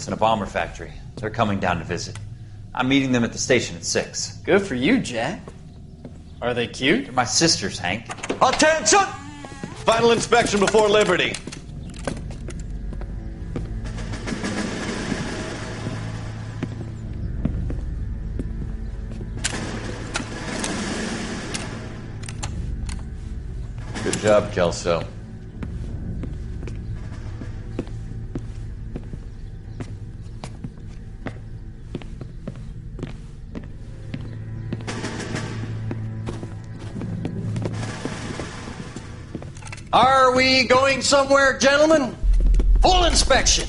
pilots in a bomber factory. They're coming down to visit. I'm meeting them at the station at 6. Good for you, Jack. Are they cute? They're my sisters, Hank. Attention! Final inspection before liberty. Good job, Kelso. Are we going somewhere, gentlemen? Full inspection.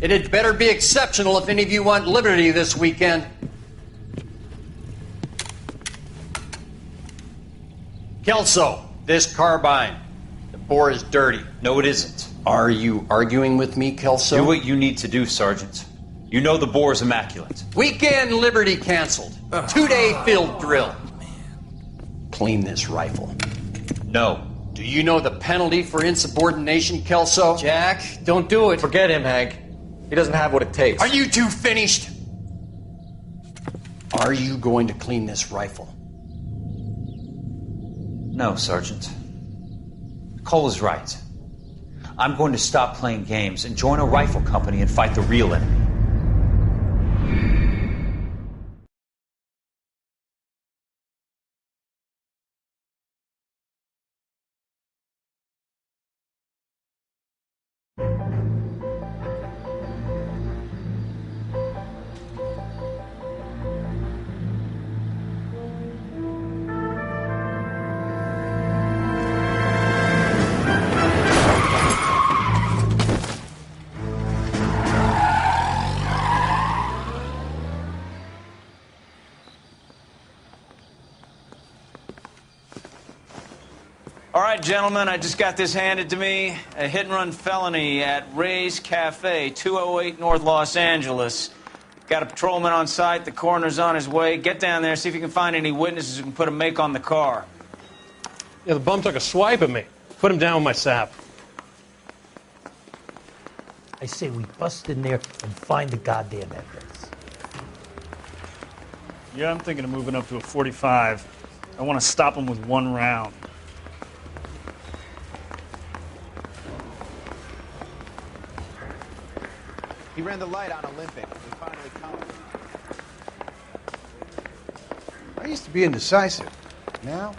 It had better be exceptional if any of you want liberty this weekend. Kelso, this carbine. The bore is dirty. No, it isn't. Are you arguing with me, Kelso? Do what you need to do, Sergeant. You know the bore is immaculate. Weekend liberty canceled. 2-day field drill. Clean this rifle. No. Do you know the penalty for insubordination, Kelso? Jack, don't do it. Forget him, Hank. He doesn't have what it takes. Are you two finished? Are you going to clean this rifle? No, Sergeant. Cole is right. I'm going to stop playing games and join a rifle company and fight the real enemy. All right, gentlemen, I just got this handed to me. A hit-and-run felony at Ray's Cafe, 208 North Los Angeles. Got a patrolman on site. The coroner's on his way. Get down there, see if you can find any witnesses who can put a make on the car. Yeah, the bum took a swipe at me. Put him down with my sap. I say we bust in there and find the goddamn evidence. Yeah, I'm thinking of moving up to a 45. I want to stop him with one round. He ran the light on Olympic. We finally caught him. I used to be indecisive. Now?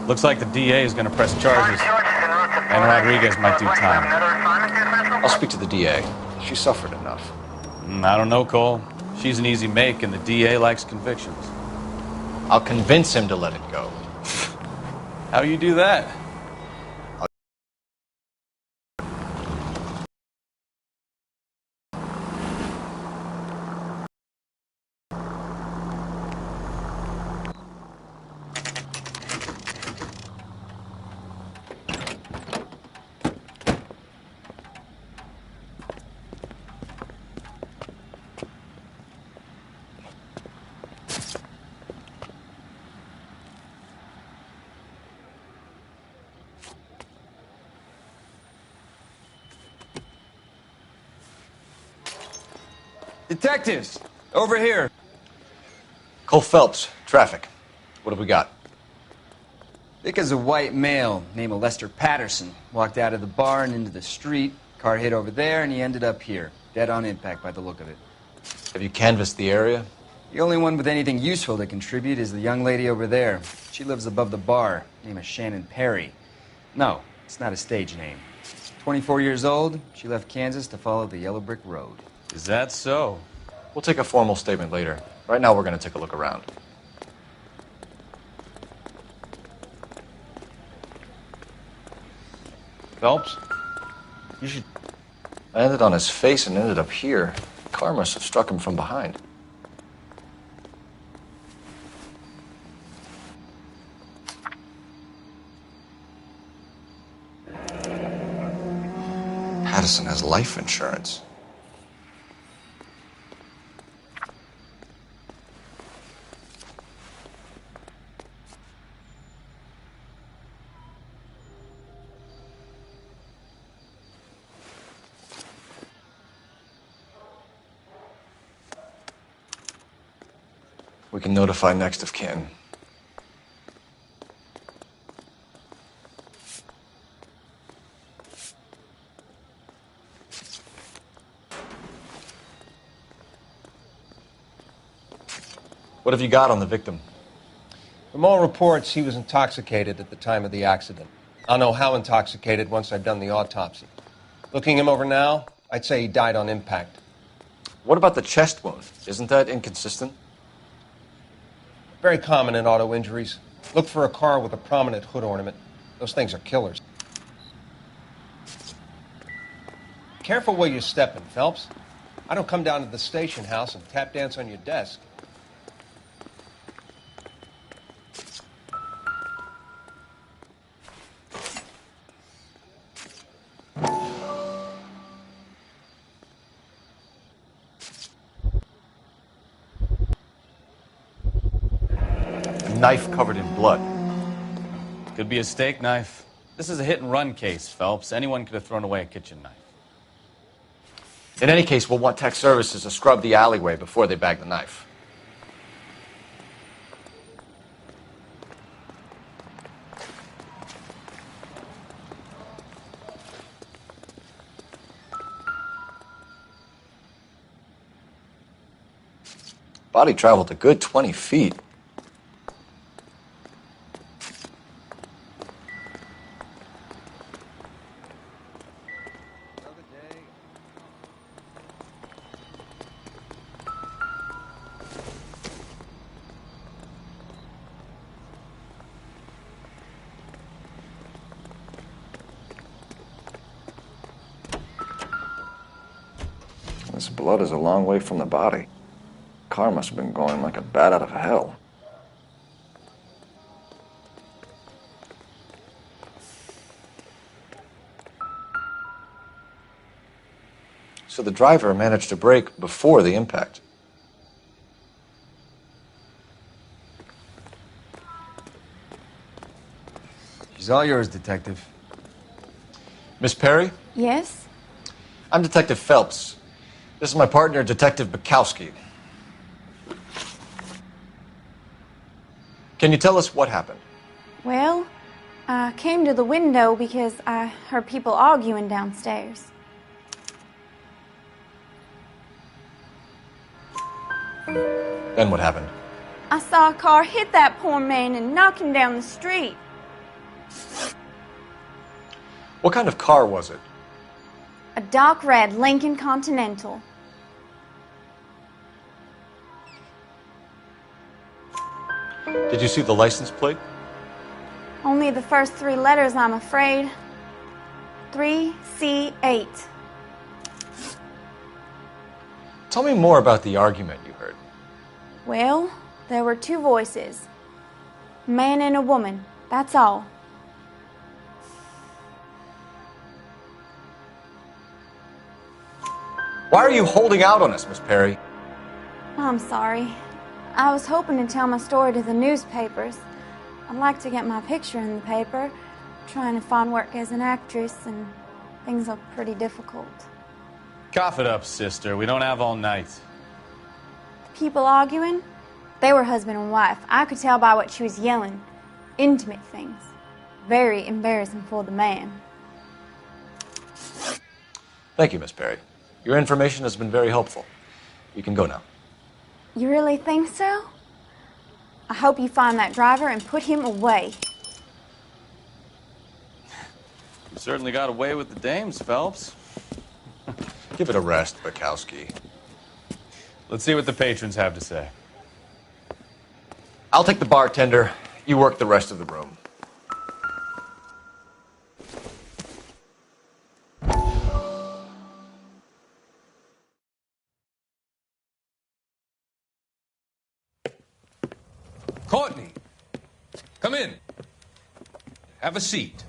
Looks like the DA is going to press charges, and Rodriguez might do time. I'll speak to the DA. She suffered enough. I don't know, Cole. She's an easy make, and the DA likes convictions. I'll convince him to let it go. How do you do that? Detectives, over here. Cole Phelps, traffic. What have we got? Thick as a white male named Lester Patterson walked out of the bar and into the street. Car hit over there, and he ended up here. Dead on impact by the look of it. Have you canvassed the area? The only one with anything useful to contribute is the young lady over there. She lives above the bar. Name is Shannon Perry. No, it's not a stage name. 24 years old, she left Kansas to follow the Yellow Brick Road. Is that so? We'll take a formal statement later. Right now, we're going to take a look around. Phelps? You should... I landed on his face and ended up here. The car must have struck him from behind. Addison has life insurance. We can notify next of kin. What have you got on the victim? From all reports, he was intoxicated at the time of the accident. I'll know how intoxicated once I've done the autopsy. Looking him over now, I'd say he died on impact. What about the chest wound? Isn't that inconsistent? Very common in auto injuries. Look for a car with a prominent hood ornament. Those things are killers. Careful where you're stepping, Phelps. I don't come down to the station house and tap dance on your desk. Knife covered in blood. Could be a steak knife. This is a hit-and-run case, Phelps. Anyone could have thrown away a kitchen knife. In any case, we'll want tech services to scrub the alleyway before they bag the knife. Body traveled a good 20 feet. This blood is a long way from the body. Car must have been going like a bat out of hell. So the driver managed to brake before the impact. She's all yours, Detective. Miss Perry? Yes? I'm Detective Phelps. This is my partner, Detective Bukowski. Can you tell us what happened? Well, I came to the window because I heard people arguing downstairs. Then what happened? I saw a car hit that poor man and knock him down the street. What kind of car was it? A dark red Lincoln Continental. Did you see the license plate? Only the first three letters, I'm afraid. 3C8. Tell me more about the argument you heard. Well, there were two voices. A man and a woman, that's all. Why are you holding out on us, Miss Perry? I'm sorry. I was hoping to tell my story to the newspapers. I'd like to get my picture in the paper. Trying to find work as an actress, and things are pretty difficult. Cough it up, sister. We don't have all night. People arguing? They were husband and wife. I could tell by what she was yelling. Intimate things. Very embarrassing for the man. Thank you, Miss Perry. Your information has been very helpful. You can go now. You really think so? I hope you find that driver and put him away. You certainly got away with the dames, Phelps. Give it a rest, Bukowski. Let's see what the patrons have to say. I'll take the bartender. You work the rest of the room. Courtney, come in. Have a seat.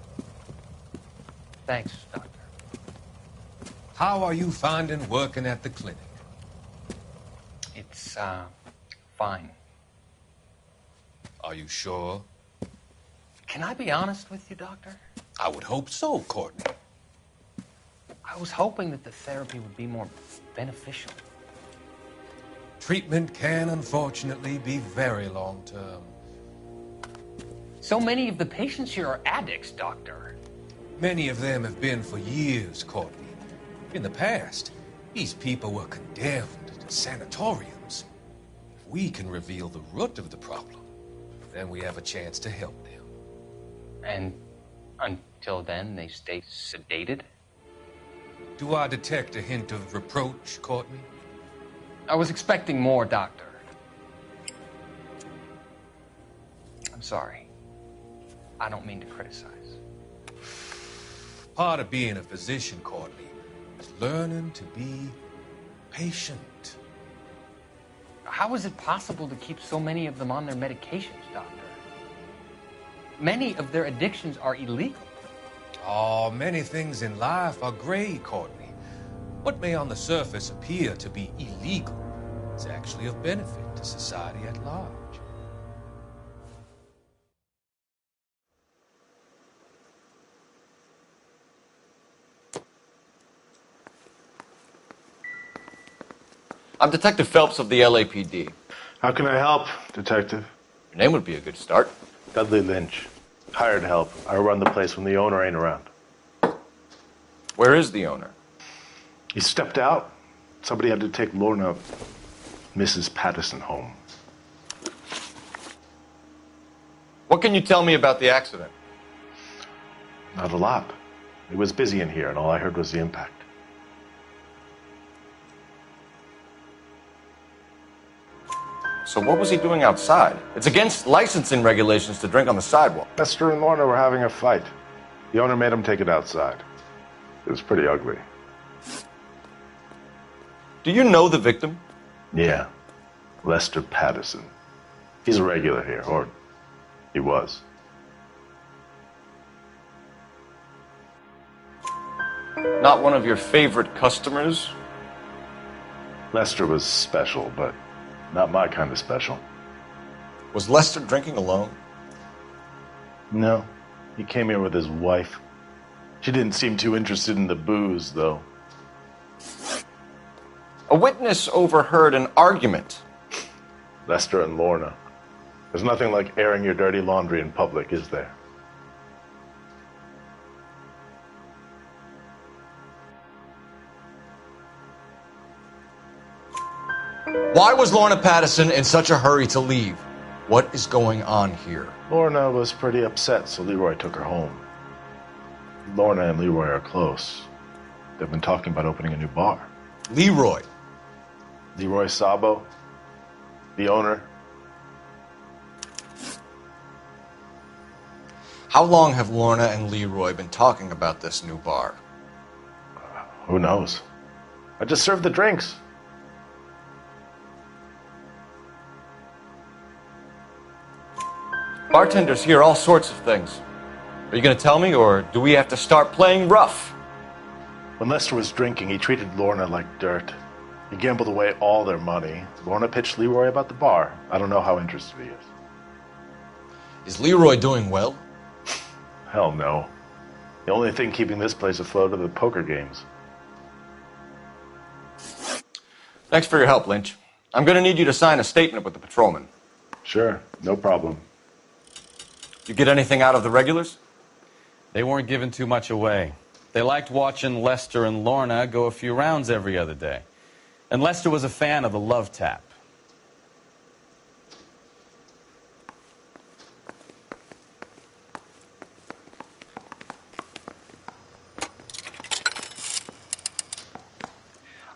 Thanks, Doctor. How are you finding working at the clinic? It's, fine. Are you sure? Can I be honest with you, Doctor? I would hope so, Courtney. I was hoping that the therapy would be more beneficial. Treatment can, unfortunately, be very long-term. So many of the patients here are addicts, Doctor. Many of them have been for years, Courtney. In the past, these people were condemned to sanatoriums. If we can reveal the root of the problem, then we have a chance to help them. And until then, they stay sedated? Do I detect a hint of reproach, Courtney? I was expecting more, Doctor. I'm sorry. I don't mean to criticize. Part of being a physician, Courtney, is learning to be patient. How is it possible to keep so many of them on their medications, Doctor? Many of their addictions are illegal. Oh, many things in life are gray, Courtney. What may on the surface appear to be illegal is actually of benefit to society at large. I'm Detective Phelps of the LAPD. How can I help, Detective? Your name would be a good start. Dudley Lynch. Hired help. I run the place when the owner ain't around. Where is the owner? He stepped out. Somebody had to take Lorna, Mrs. Patterson, home. What can you tell me about the accident? Not a lot. It was busy in here, and all I heard was the impact. So what was he doing outside? It's against licensing regulations to drink on the sidewalk. Lester and Lorna were having a fight. The owner made him take it outside. It was pretty ugly. Do you know the victim? Yeah. Lester Patterson. He's a regular here, or he was. Not one of your favorite customers? Lester was special, but not my kind of special. Was Lester drinking alone? No. He came here with his wife. She didn't seem too interested in the booze, though. A witness overheard an argument. Lester and Lorna. There's nothing like airing your dirty laundry in public, is there? Why was Lorna Patterson in such a hurry to leave? What is going on here? Lorna was pretty upset, so Leroy took her home. Lorna and Leroy are close. They've been talking about opening a new bar. Leroy? Leroy Sabo, the owner. How long have Lorna and Leroy been talking about this new bar? Who knows? I just served the drinks. Bartenders hear all sorts of things. Are you going to tell me, or do we have to start playing rough? When Lester was drinking, he treated Lorna like dirt. He gambled away all their money. Lorna pitched Leroy about the bar. I don't know how interested he is. Is Leroy doing well? Hell no. The only thing keeping this place afloat are the poker games. Thanks for your help, Lynch. I'm going to need you to sign a statement with the patrolman. Sure, no problem. You get anything out of the regulars? They weren't giving too much away. They liked watching Lester and Lorna go a few rounds every other day. And Lester was a fan of the love tap.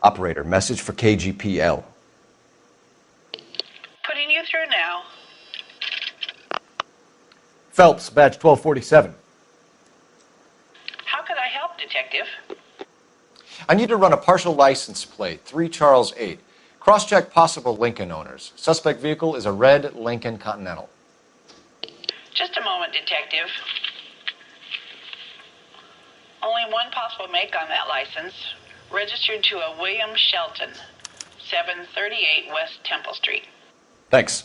Operator, message for KGPL. Putting you through now. Phelps, badge 1247. How could I help, Detective? I need to run a partial license plate, 3 Charles 8. Cross-check possible Lincoln owners. Suspect vehicle is a red Lincoln Continental. Just a moment, Detective. Only one possible make on that license. Registered to a William Shelton, 738 West Temple Street. Thanks.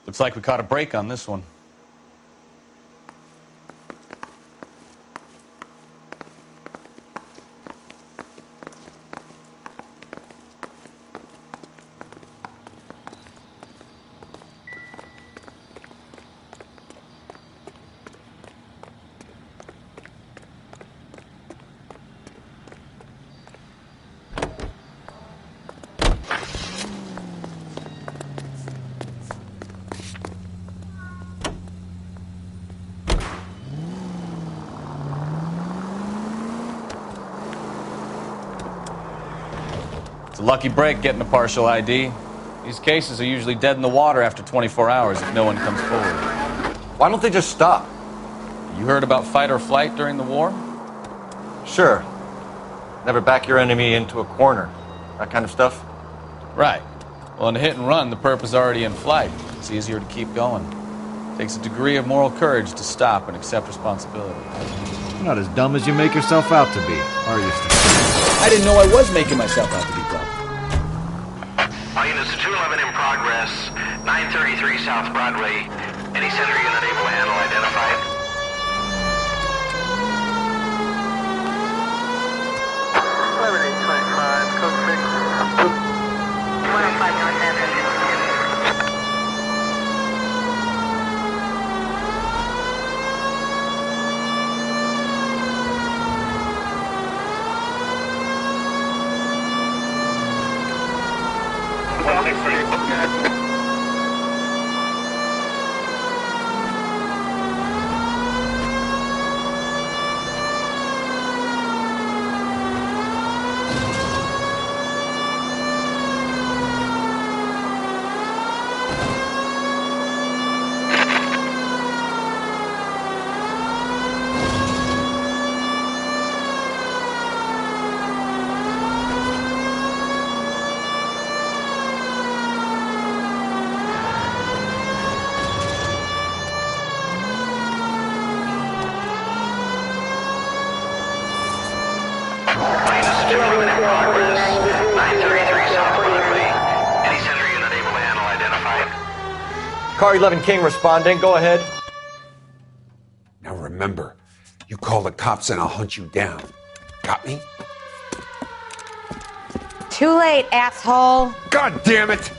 Looks like we caught a break on this one. It's a lucky break getting a partial ID. These cases are usually dead in the water after 24 hours if no one comes forward. Why don't they just stop? You heard about fight or flight during the war? Sure. Never back your enemy into a corner. That kind of stuff? Right. Well, in a hit and run, the perp is already in flight. It's easier to keep going. Takes a degree of moral courage to stop and accept responsibility. You're not as dumb as you make yourself out to be, are you, Steve? I didn't know I was making myself out to be dumb. All units to 211 in progress, 933 South Broadway. Any center unit able to handle identified? Code 6. 105 North Avenue. Car 11 King responding. Go ahead. Now remember, you call the cops and I'll hunt you down. Got me? Too late, asshole. God damn it!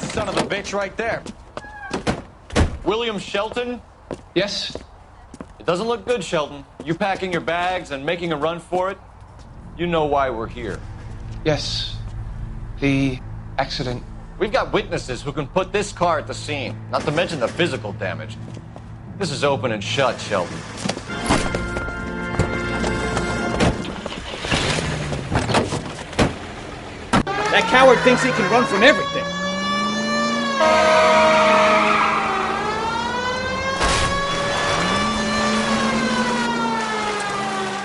that son of a bitch right there. William Shelton? Yes? It doesn't look good, Shelton. You packing your bags and making a run for it? You know why we're here. Yes. The accident. We've got witnesses who can put this car at the scene, not to mention the physical damage. This is open and shut, Shelton. That coward thinks he can run from everything.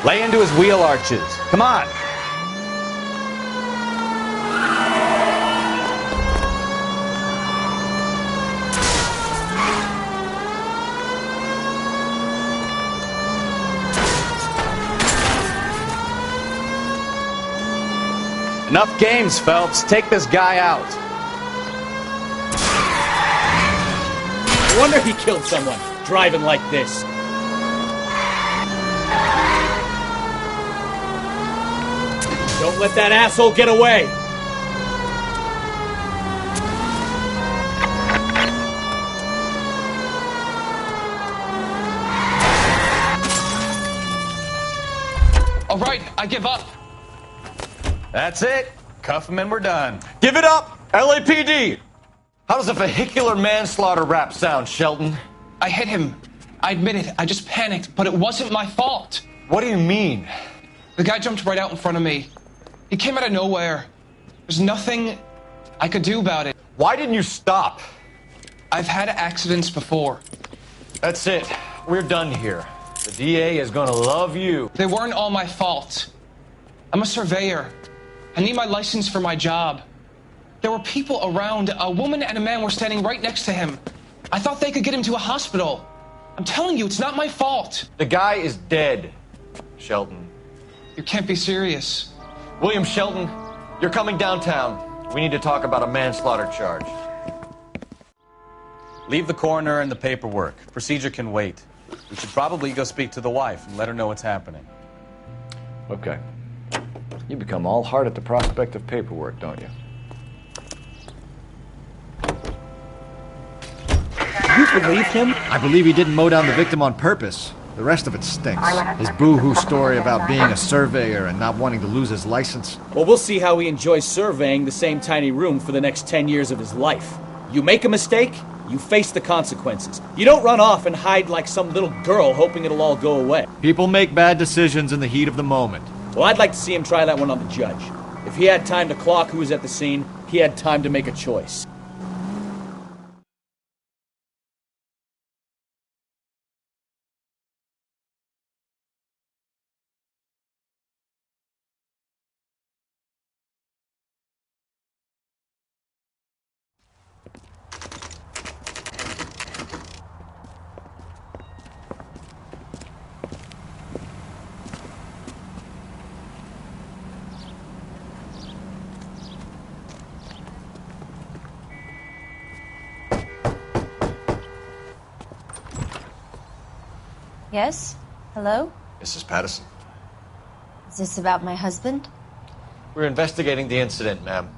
Lay into his wheel arches. Come on. Enough games, Phelps. Take this guy out. No wonder he killed someone, driving like this. Don't let that asshole get away. All right, I give up. That's it. Cuff him and we're done. Give it up, LAPD! How does a vehicular manslaughter rap sound, Shelton? I hit him. I admit it. I just panicked, but it wasn't my fault. What do you mean? The guy jumped right out in front of me. He came out of nowhere. There's nothing I could do about it. Why didn't you stop? I've had accidents before. That's it. We're done here. The DA is gonna love you. They weren't all my fault. I'm a surveyor. I need my license for my job. There were people around. A woman and a man were standing right next to him. I thought they could get him to a hospital. I'm telling you, it's not my fault. The guy is dead, Shelton. You can't be serious. William Shelton, you're coming downtown. We need to talk about a manslaughter charge. Leave the coroner and the paperwork. Procedure can wait. We should probably go speak to the wife and let her know what's happening. Okay. You become all heart at the prospect of paperwork, don't you? You believe him? I believe he didn't mow down the victim on purpose. The rest of it stinks. His boo-hoo story about being a surveyor and not wanting to lose his license. Well, we'll see how he enjoys surveying the same tiny room for the next 10 years of his life. You make a mistake, you face the consequences. You don't run off and hide like some little girl hoping it'll all go away. People make bad decisions in the heat of the moment. Well, I'd like to see him try that one on the judge. If he had time to clock who was at the scene, he had time to make a choice. Yes? Hello? Mrs. Patterson. Is this about my husband? We're investigating the incident, ma'am.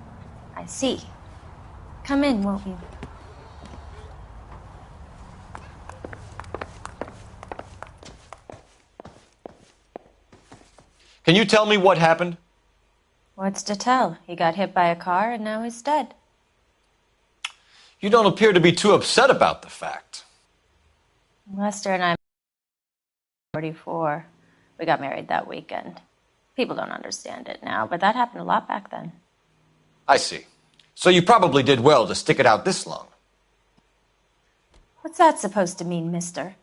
I see. Come in, won't you? Can you tell me what happened? What's to tell? He got hit by a car and now he's dead. You don't appear to be too upset about the fact. Lester and I 44. We got married that weekend. People don't understand it now, but that happened a lot back then. I see. So you probably did well to stick it out this long. What's that supposed to mean, mister?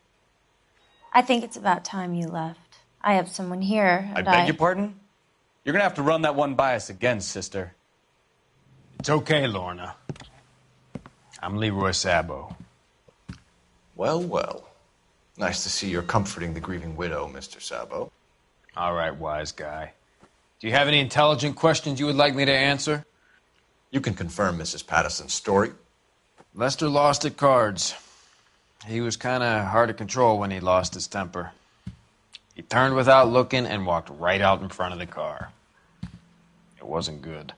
I think it's about time you left. I have someone here, I and beg your pardon? You're gonna have to run that one by us again, sister. It's okay, Lorna. I'm Leroy Sabo. Well, well. Nice to see you're comforting the grieving widow, Mr. Sabo. All right, wise guy. Do you have any intelligent questions you would like me to answer? You can confirm Mrs. Patterson's story. Lester lost at cards. He was kind of hard to control when he lost his temper. He turned without looking and walked right out in front of the car. It wasn't good.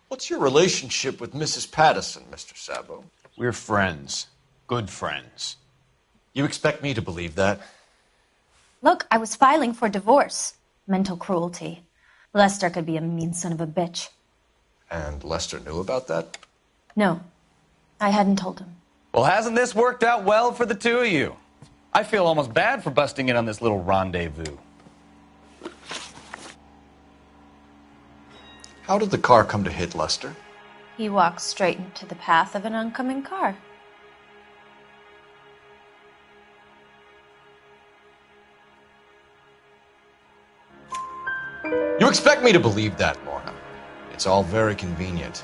What's your relationship with Mrs. Patterson, Mr. Sabo? We're friends. Good friends. You expect me to believe that? Look, I was filing for divorce. Mental cruelty. Lester could be a mean son of a bitch. And Lester knew about that? No, I hadn't told him. Well, hasn't this worked out well for the two of you? I feel almost bad for busting in on this little rendezvous. How did the car come to hit Lester? He walked straight into the path of an oncoming car. You expect me to believe that, Lorna? It's all very convenient.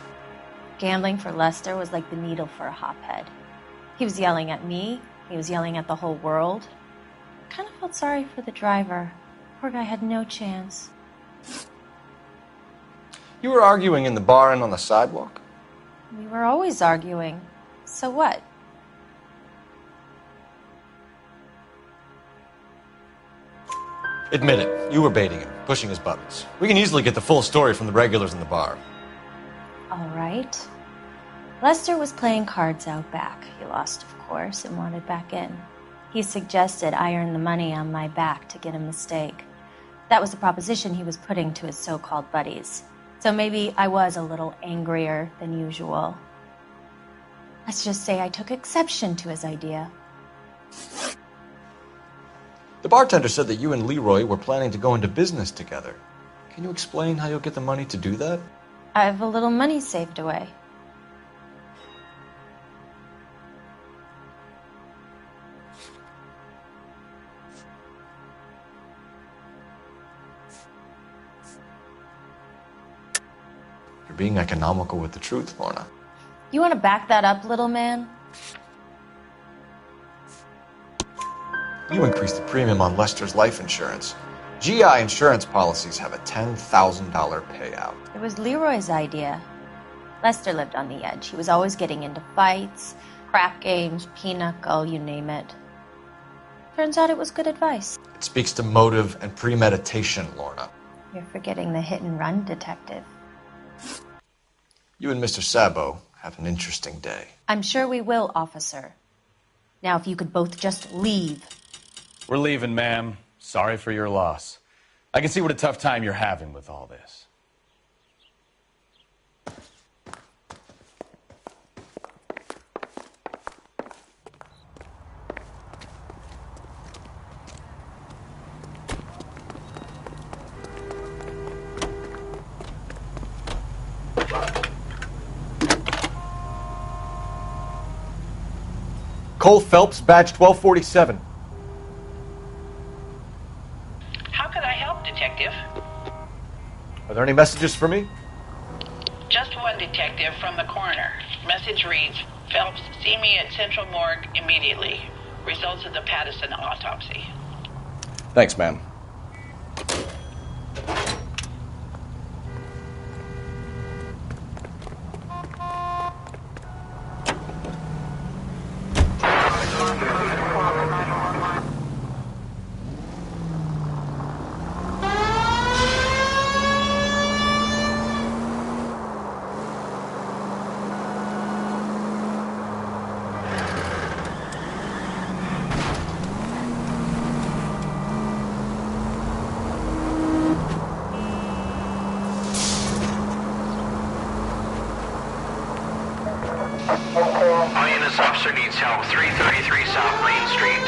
Gambling for Lester was like the needle for a hophead. He was yelling at me. He was yelling at the whole world. I kind of felt sorry for the driver. Poor guy had no chance. You were arguing in the bar and on the sidewalk? We were always arguing. So what? Admit it. You were baiting him, pushing his buttons. We can easily get the full story from the regulars in the bar. All right. Lester was playing cards out back. He lost, of course, and wanted back in. He suggested I earn the money on my back to get a mistake. That was the proposition he was putting to his so-called buddies. So maybe I was a little angrier than usual. Let's just say I took exception to his idea. The bartender said that you and Leroy were planning to go into business together. Can you explain how you'll get the money to do that? I have a little money saved away. You're being economical with the truth, Lorna. You want to back that up, little man? You increased the premium on Lester's life insurance. GI insurance policies have a $10,000 payout. It was Leroy's idea. Lester lived on the edge. He was always getting into fights, crap games, pinochle, you name it. Turns out it was good advice. It speaks to motive and premeditation, Lorna. You're forgetting the hit-and-run detective. You and Mr. Sabo have an interesting day. I'm sure we will, officer. Now, if you could both just leave. We're leaving, ma'am. Sorry for your loss. I can see what a tough time you're having with all this. Cole Phelps, badge 1247. How could I help, Detective? Are there any messages for me? Just one, Detective, from the coroner. Message reads, Phelps, see me at Central Morgue immediately. Results of the Patterson autopsy. Thanks, ma'am. All units, officer needs help. 333 South Main Street.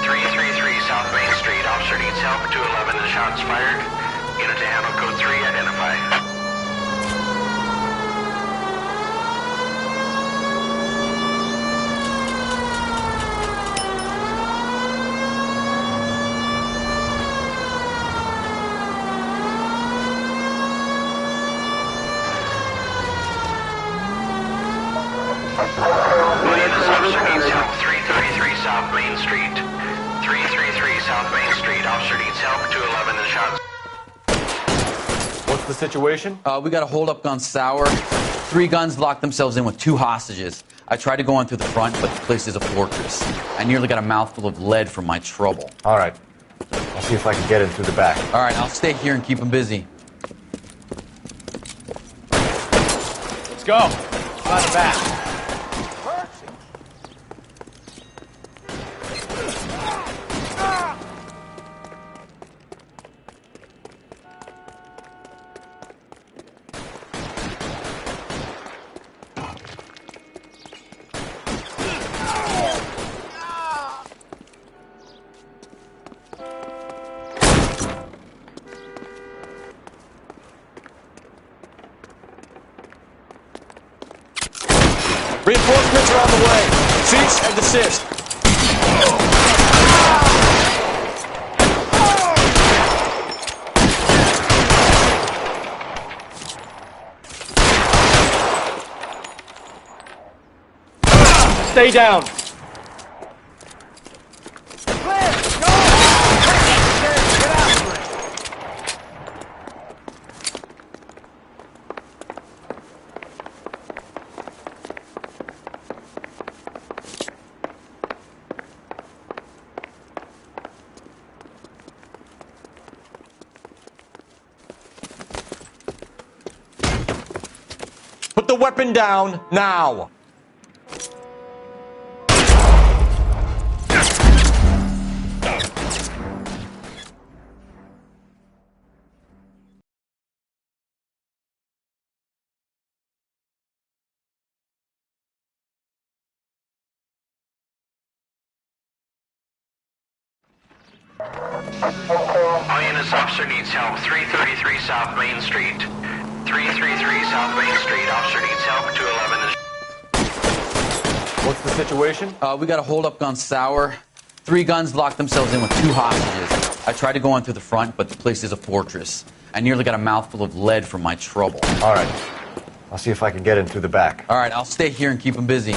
333 South Main Street. Officer needs help. 211 and shots fired. Unit to handle code 3, identify. Williams, officer needs help. 333 South Main Street. 333 South Main Street. Officer needs help. 211 and shots. What's the situation? We got a hold-up gun sour. 3 guns locked themselves in with 2 hostages. I tried to go in through the front, but the place is a fortress. I nearly got a mouthful of lead from my trouble. All right. I'll see if I can get in through the back. All right, I'll stay here and keep them busy. Let's go. By the back. Reinforcements are on the way. Cease and desist. Stay down. Put the weapon down now. All units, officer needs help. 333 South Main Street. 333 South Main Street. Officer needs help. 211. What's the situation? We got a hold-up gone sour. 3 guns locked themselves in with 2 hostages. I tried to go in through the front, but the place is a fortress. I nearly got a mouthful of lead from my trouble. All right. I'll see if I can get in through the back. All right, I'll stay here and keep them busy.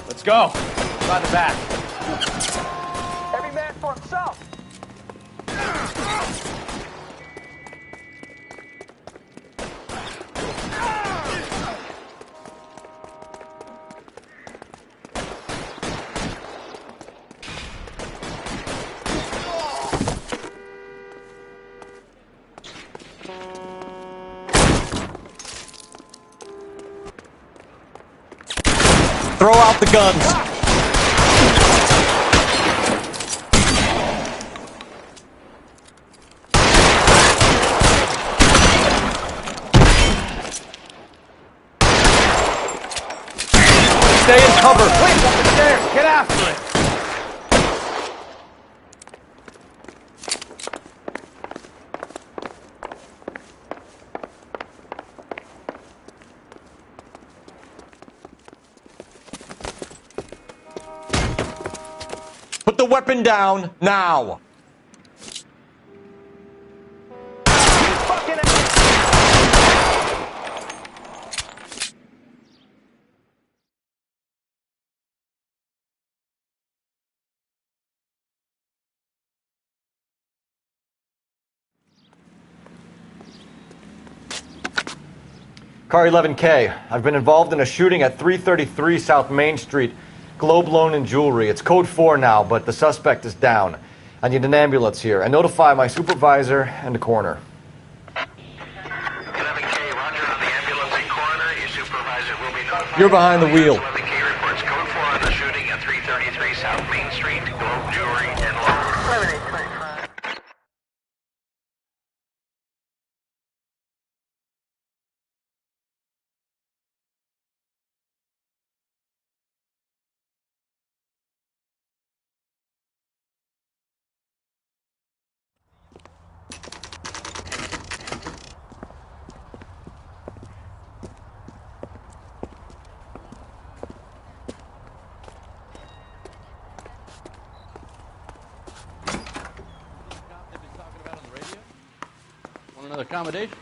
Let's go. By the back. Every man for himself. Throw out the guns. Stay in cover. Wait, up the stairs. Get after it. Put the weapon down now. Car 11K. I've been involved in a shooting at 333 South Main Street. Globe Loan and Jewelry. It's code 4 now, but the suspect is down. I need an ambulance here. And notify my supervisor and the coroner. 11K, roger on the ambulance and coroner. Your supervisor will be notified. You're behind the wheel. 11K reports code 4 on the shooting at 333 South Main Street. Globe Jewelry and Loan. Another accommodation?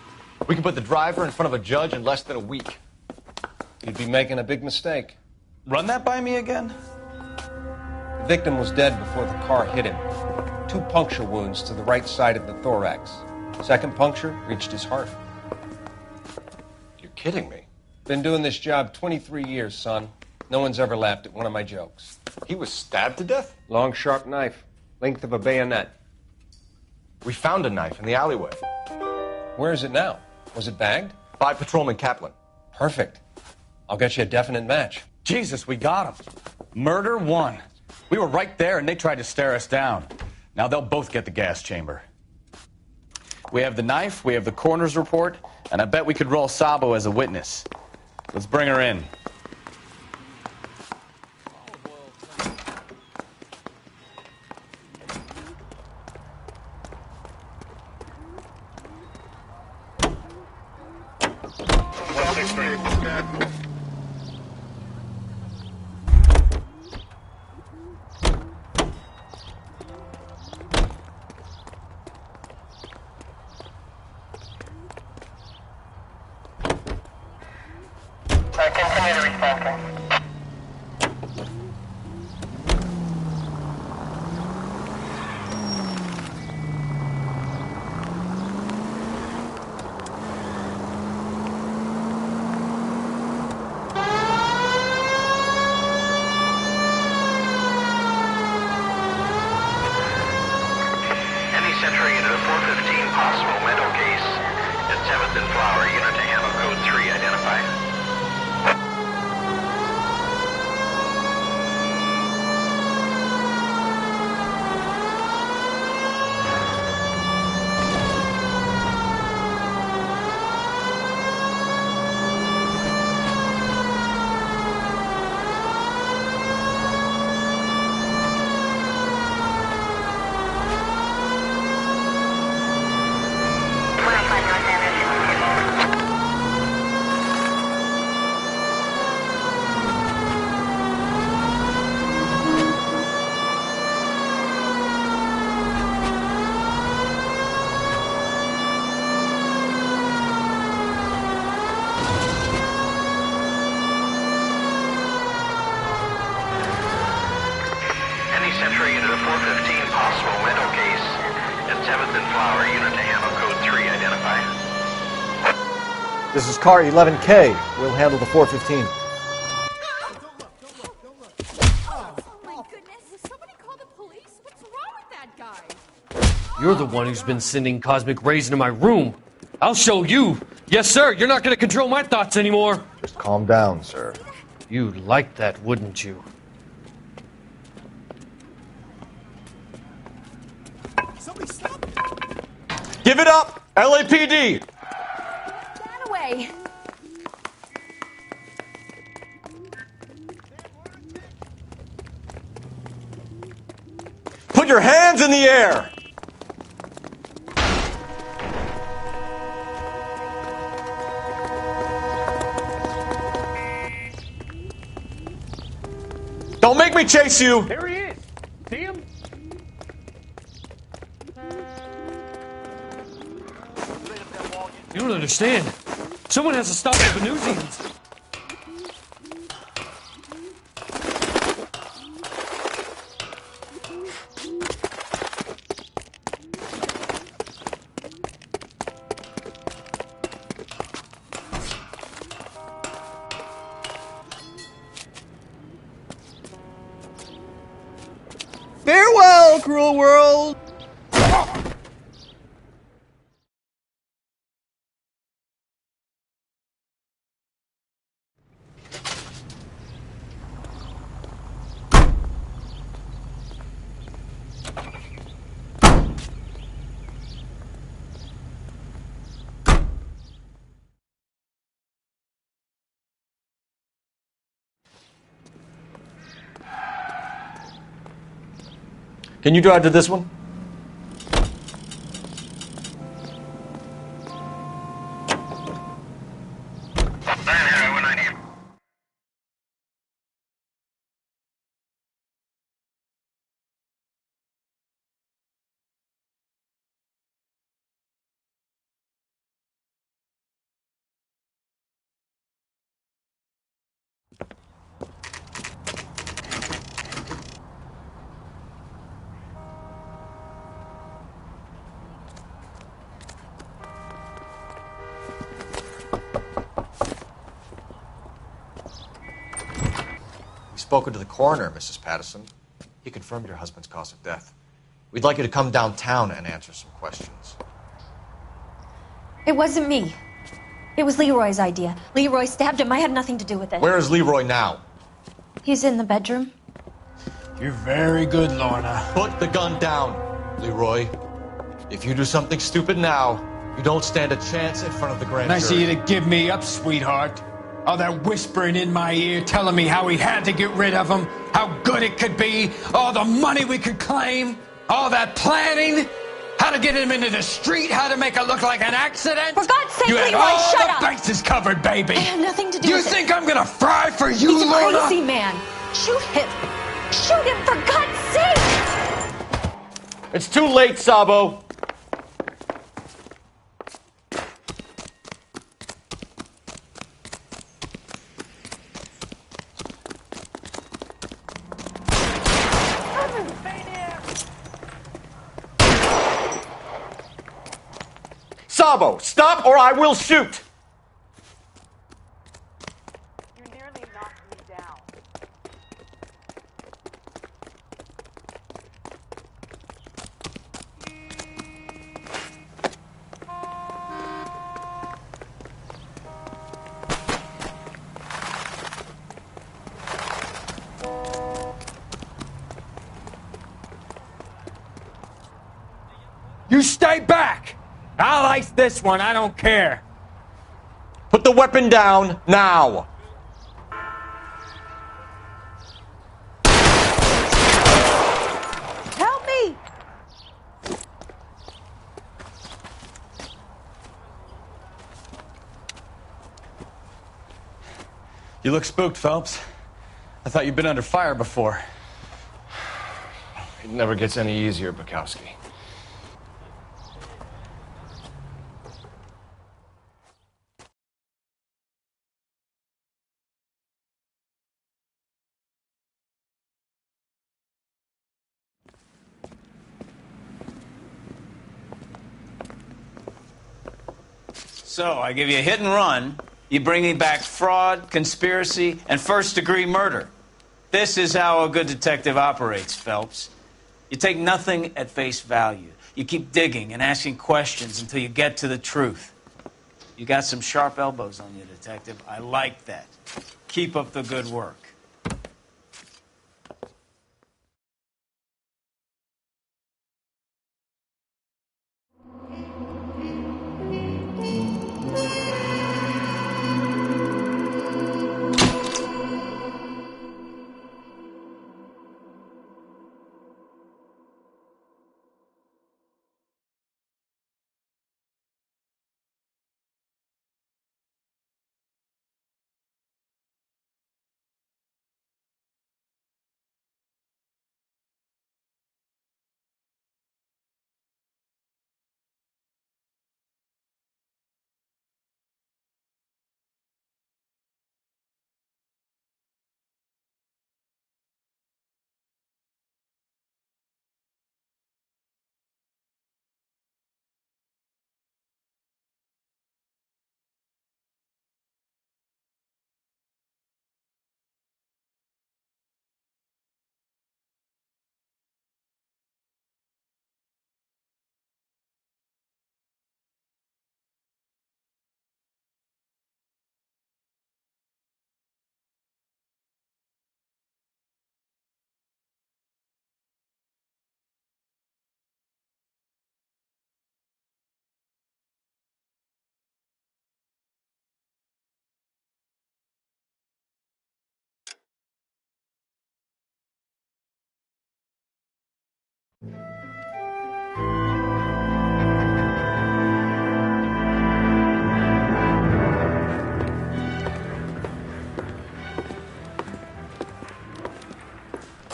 We can put the driver in front of a judge in less than a week. You'd be making a big mistake. Run that by me again? The victim was dead before the car hit him. 2 puncture wounds to the right side of the thorax. Second puncture reached his heart. You're kidding me. Been doing this job 23 years, son. No one's ever laughed at one of my jokes. He was stabbed to death? Long, sharp knife. Length of a bayonet. We found a knife in the alleyway. Where is it now? Was it bagged? By Patrolman Kaplan. Perfect. I'll get you a definite match. Jesus, we got him. Murder one. We were right there and they tried to stare us down. Now they'll both get the gas chamber. We have the knife, we have the coroner's report, and I bet we could roll Sabo as a witness. Let's bring her in. Continue to respond. Any Century into the 415 possible mental case at 7th and Flower, unit to handle code 3 identified. Century into the 415 possible mental case at 7th and Flower, unit to handle code 3 identified. This is car 11K. We'll handle the 415. You're the one who's been sending cosmic rays into my room. I'll show you. Yes, sir. You're not going to control my thoughts anymore. Just calm down, sir. You'd like that, wouldn't you? Give it up! LAPD! Get away. Put your hands in the air! Don't make me chase you! There he is! See him? You don't understand. Someone has to stop the Venusians. Farewell, cruel world! Can you drive to this one? Spoken to the coroner, Mrs. Patterson. He confirmed your husband's cause of death. We'd like you to come downtown and answer some questions. It wasn't me. It was Leroy's idea. Leroy stabbed him. I had nothing to do with it. Where is Leroy now? He's in the bedroom. You're very good, Lorna. Put the gun down, Leroy. If you do something stupid now, you don't stand a chance in front of the grand jury. Nice of you to give me up, sweetheart. All that whispering in my ear telling me how we had to get rid of him, how good it could be, all the money we could claim, all that planning, how to get him into the street, how to make it look like an accident. For God's sake, you had Leroy, all shut the up! bases covered, baby. I have nothing to do You with it. think I'm gonna fry for you, He's a Lorna? crazy man. Shoot him. Shoot him, for God's sake! It's too late, Sabo. Sabo, stop or I will shoot! You nearly knocked me down. You stay back! I'll ice this one, I don't care. Put the weapon down, now! Help me! You look spooked, Phelps. I thought you'd been under fire before. It never gets any easier, Bukowski. So, I give you a hit and run. You bring me back fraud, conspiracy, and first-degree murder. This is how a good detective operates, Phelps. You take nothing at face value. You keep digging and asking questions until you get to the truth. You got some sharp elbows on you, detective. I like that. Keep up the good work.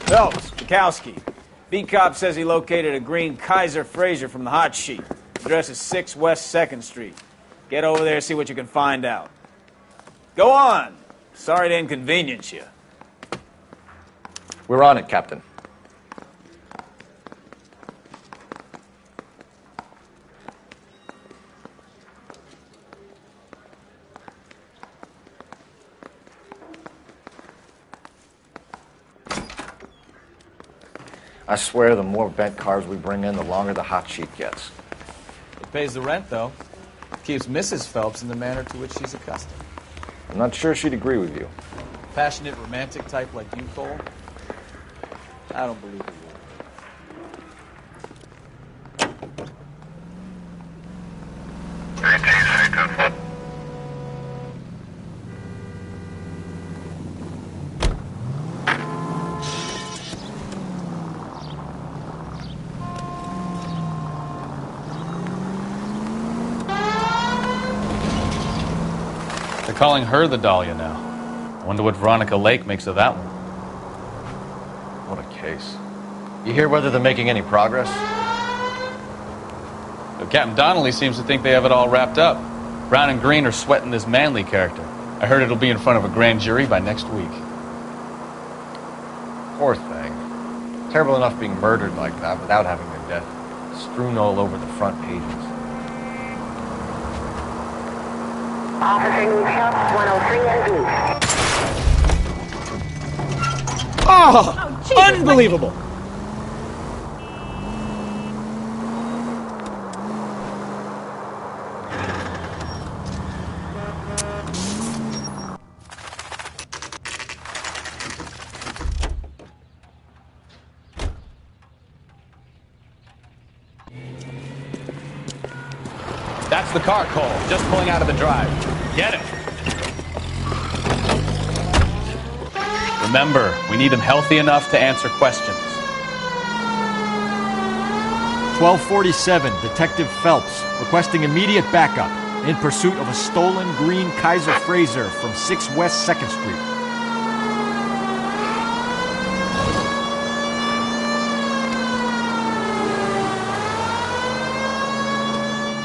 Phelps, Bukowski. Beat cop says he located a green Kaiser Fraser from the hot sheet. Address is 6 West 2nd Street. Get over there, see what you can find out. Go on. Sorry to inconvenience you. We're on it, Captain. I swear the more bent cars we bring in, the longer the hot sheet gets. It pays the rent, though. Keeps Mrs. Phelps in the manner to which she's accustomed. I'm not sure she'd agree with you. Passionate, romantic type like you, Cole? I don't believe it. They're calling her the Dahlia now. I wonder what Veronica Lake makes of that one. What a case. You hear whether they're making any progress? But Captain Donnelly seems to think they have it all wrapped up. Brown and Green are sweating this Manley character. I heard it'll be in front of a grand jury by next week. Poor thing. Terrible enough being murdered like that without having their death strewn all over the front pages. Officer needs help, 103 and east. Oh, unbelievable! That's the car, Cole. Just pulling out of the drive. Get it. Remember, we need him healthy enough to answer questions. 1247, Detective Phelps, requesting immediate backup in pursuit of a stolen green Kaiser Frazer from 6 West 2nd Street.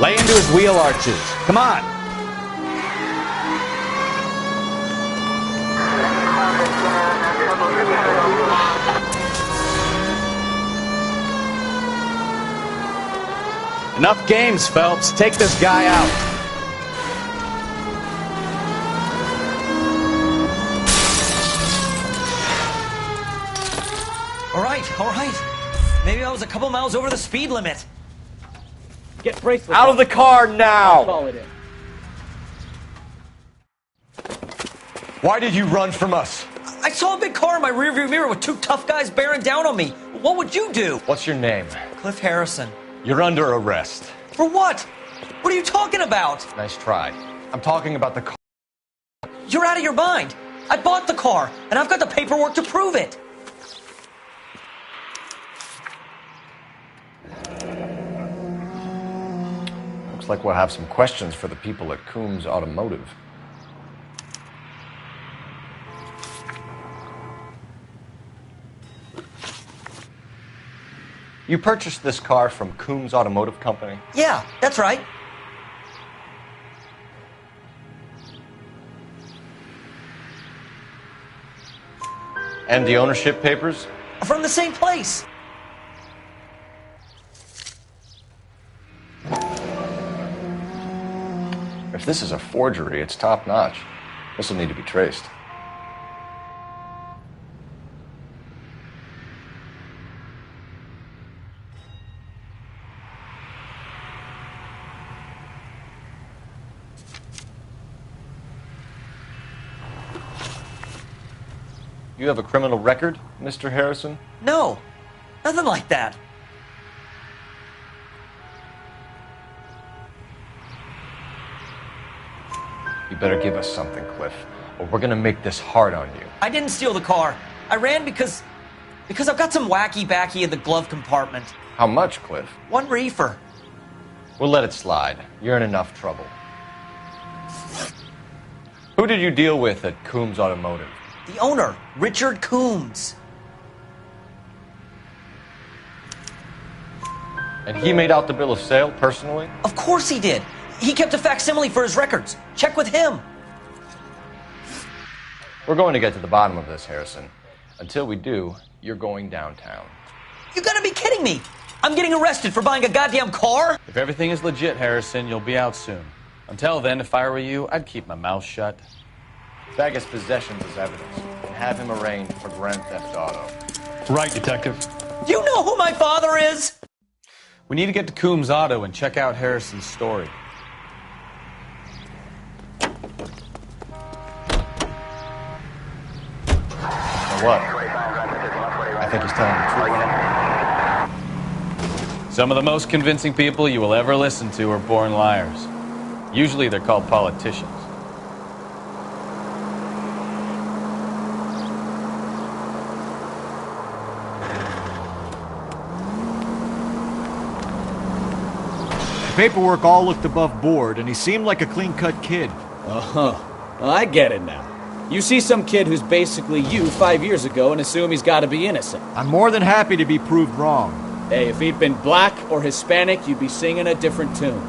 Lay into his wheel arches. Come on. Enough games, Phelps. Take this guy out. All right. Maybe I was a couple miles over the speed limit. Get bracelets. Out of the car now! Call it in. Why did you run from us? I saw a big car in my rearview mirror with 2 tough guys bearing down on me. What would you do? What's your name? Cliff Harrison. You're under arrest. For what? What are you talking about? Nice try. I'm talking about the car. You're out of your mind. I bought the car, and I've got the paperwork to prove it. Looks like we'll have some questions for the people at Coombs Automotive. You purchased this car from Coombs Automotive Company? Yeah, that's right. And the ownership papers? From the same place. If this is a forgery, it's top-notch. This will need to be traced. You have a criminal record, Mr. Harrison? No, nothing like that. You better give us something, Cliff, or we're gonna make this hard on you. I didn't steal the car. I ran because I've got some wacky backy in the glove compartment. How much, Cliff? 1 reefer. We'll let it slide. You're in enough trouble. Who did you deal with at Coombs Automotive? The owner, Richard Coombs. And he made out the bill of sale personally? Of course he did. He kept a facsimile for his records. Check with him. We're going to get to the bottom of this, Harrison. Until we do, you're going downtown. You gotta be kidding me. I'm getting arrested for buying a goddamn car? If everything is legit, Harrison, you'll be out soon. Until then, if I were you, I'd keep my mouth shut. Tag his possessions as evidence and have him arraigned for grand theft auto. Right, Detective. Do you know who my father is? We need to get to Coombs Auto and check out Harrison's story. What? I think he's telling the truth. Some of the most convincing people you will ever listen to are born liars. Usually they're called politicians. The paperwork all looked above board, and he seemed like a clean-cut kid. Uh-huh. Well, I get it now. You see some kid who's basically you 5 years ago and assume he's got to be innocent. I'm more than happy to be proved wrong. Hey, if he'd been black or Hispanic, you'd be singing a different tune.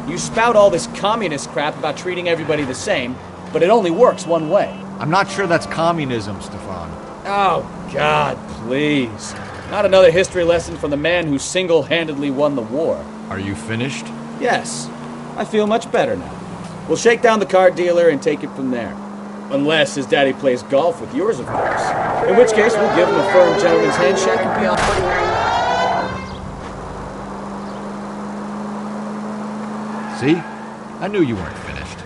You spout all this communist crap about treating everybody the same, but it only works one way. I'm not sure that's communism, Stefan. Oh, God, please. Not another history lesson from the man who single-handedly won the war. Are you finished? Yes. I feel much better now. We'll shake down the car dealer and take it from there. Unless his daddy plays golf with yours, of course. In which case, we'll give him a firm gentleman's handshake and be off for the night. See? I knew you weren't finished.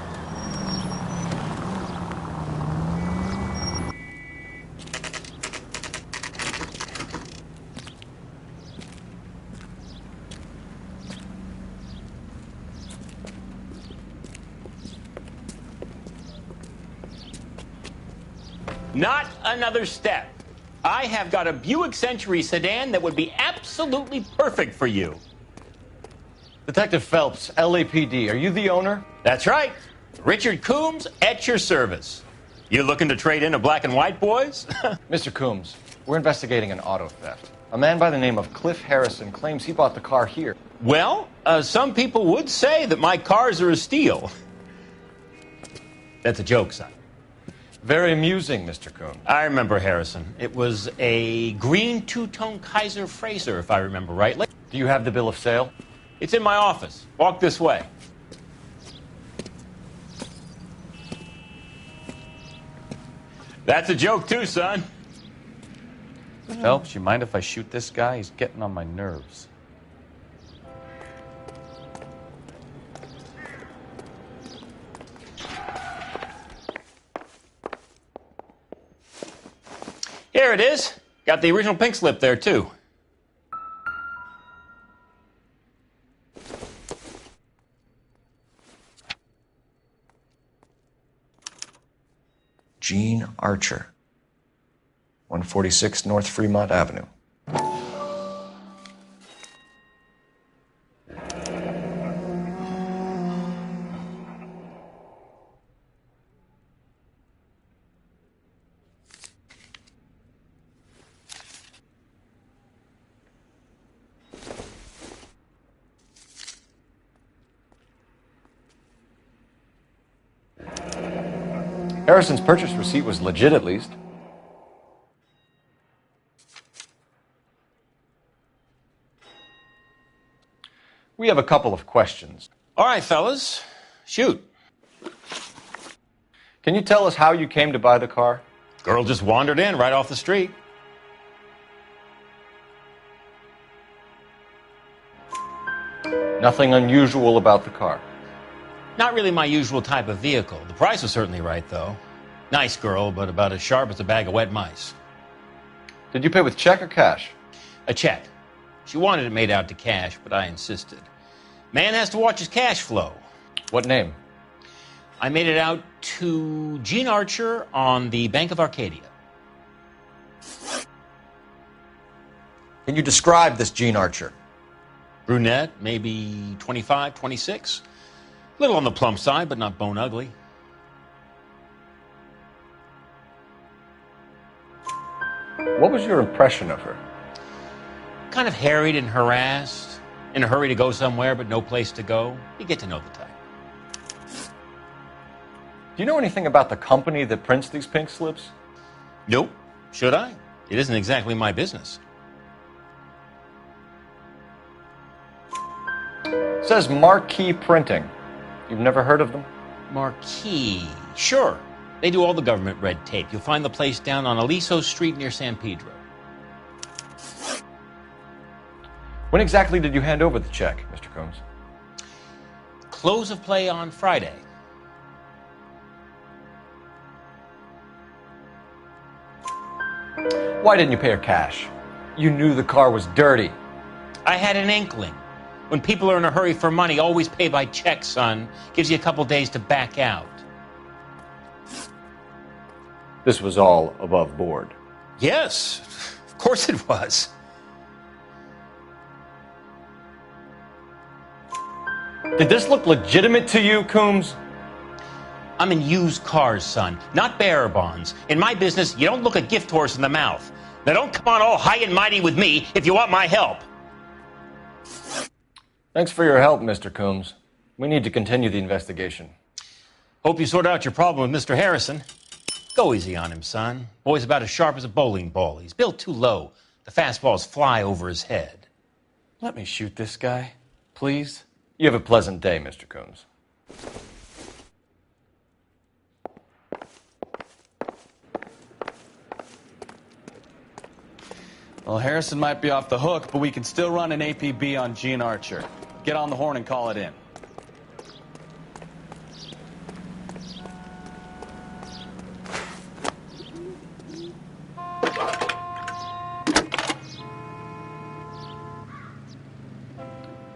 Not another step. I have got a Buick Century sedan that would be absolutely perfect for you. Detective Phelps, LAPD, are you the owner? That's right. Richard Coombs at your service. You looking to trade in a black and white, boys? Mr. Coombs, we're investigating an auto theft. A man by the name of Cliff Harrison claims he bought the car here. Well, some people would say that my cars are a steal. That's a joke, son. Very amusing, Mr. Coombs. I remember Harrison. It was a green two-tone Kaiser Frazer, if I remember rightly. Do you have the bill of sale? It's in my office. Walk this way. That's a joke, too, son. Phelps, you mind if I shoot this guy? He's getting on my nerves. Here it is. Got the original pink slip there, too. Gene Archer, 146 North Fremont Avenue. Harrison's purchase receipt was legit, at least. We have a couple of questions. All right, fellas. Shoot. Can you tell us how you came to buy the car? Girl just wandered in right off the street. Nothing unusual about the car. Not really my usual type of vehicle. The price was certainly right, though. Nice girl, but about as sharp as a bag of wet mice. Did you pay with check or cash? A check. She wanted it made out to cash, but I insisted. Man has to watch his cash flow. What name? I made it out to Gene Archer on the Bank of Arcadia. Can you describe this Gene Archer? Brunette, maybe 25, 26. A little on the plump side, but not bone ugly. What was your impression of her? Kind of harried and harassed. In a hurry to go somewhere, but no place to go. You get to know the type. Do you know anything about the company that prints these pink slips? Nope. Should I? It isn't exactly my business. It says Marquee Printing. You've never heard of them? Marquee. Sure. They do all the government red tape. You'll find the place down on Aliso Street near San Pedro. When exactly did you hand over the check, Mr. Combs? Close of play on Friday. Why didn't you pay her cash? You knew the car was dirty. I had an inkling. When people are in a hurry for money, always pay by check, son. Gives you a couple days to back out. This was all above board. Yes, of course it was. Did this look legitimate to you, Coombs? I'm in used cars, son, not bearer bonds. In my business, you don't look a gift horse in the mouth. Now don't come on all high and mighty with me if you want my help. Thanks for your help, Mr. Coombs. We need to continue the investigation. Hope you sort out your problem with Mr. Harrison. Go easy on him, son. Boy's about as sharp as a bowling ball. He's built too low. The fastballs fly over his head. Let me shoot this guy, please. You have a pleasant day, Mr. Coombs. Well, Harrison might be off the hook, but we can still run an APB on Gene Archer. Get on the horn and call it in.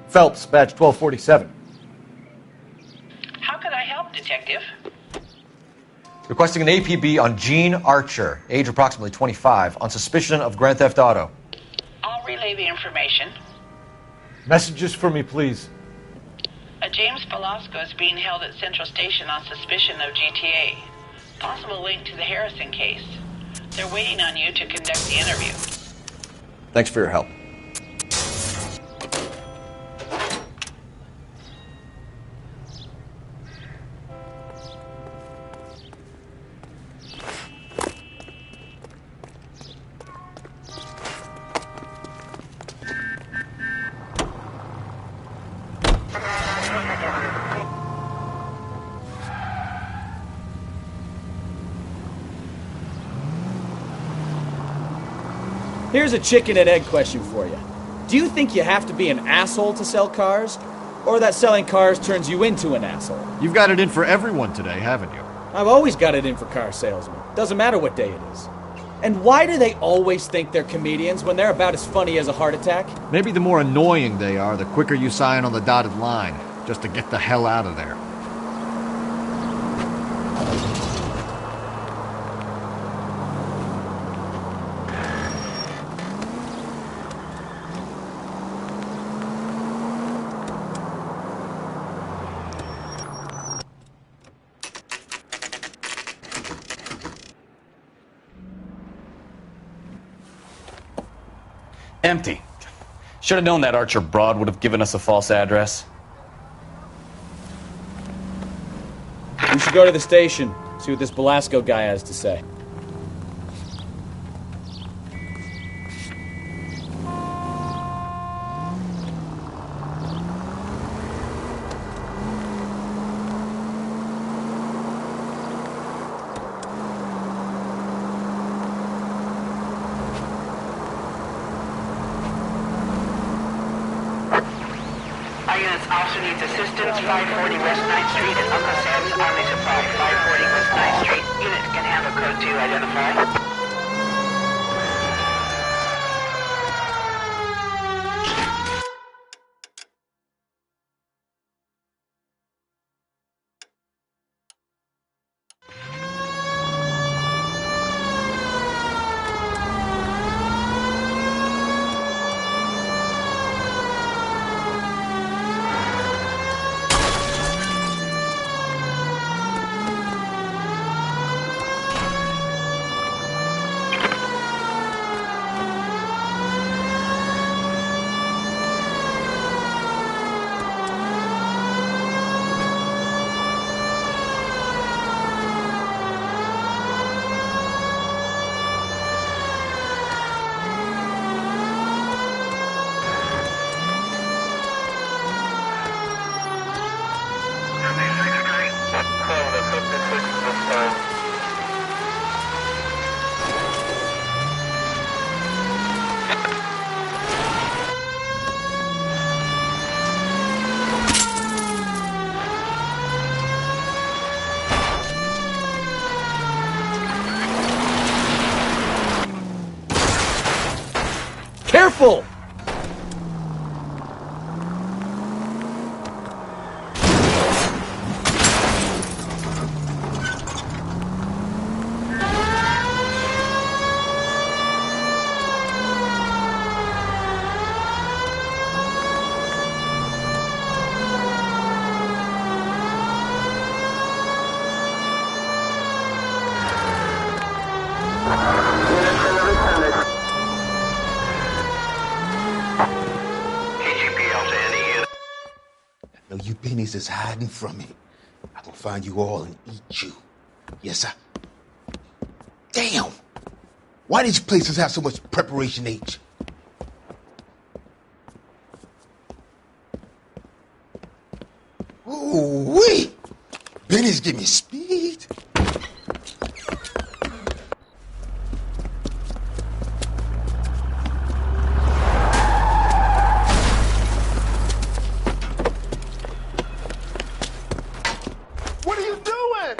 Phelps, badge 1247. How could I help, Detective? Requesting an APB on Gene Archer, age approximately 25, on suspicion of Grand Theft Auto. I'll relay the information. Messages for me, please. A James Velasco is being held at Central Station on suspicion of GTA. Possible link to the Harrison case. They're waiting on you to conduct the interview. Thanks for your help. Here's a chicken and egg question for you. Do you think you have to be an asshole to sell cars? Or that selling cars turns you into an asshole? You've got it in for everyone today, haven't you? I've always got it in for car salesmen. Doesn't matter what day it is. And why do they always think they're comedians when they're about as funny as a heart attack? Maybe the more annoying they are, the quicker you sign on the dotted line, just to get the hell out of there. Empty. Should have known that Archer broad would have given us a false address. We should go to the station, see what this Velasco guy has to say. Officer needs assistance, 540 West 9th Street at Uncle Sam's Army Supply. 540 West 9th Street. Unit can handle code 2, identify. Careful! I know you pennies is hiding from me. I'm gonna find you all and eat you. Yes, sir. Damn! Why these places have so much preparation H? Ooh-wee! Benny's give me speed. What are you doing?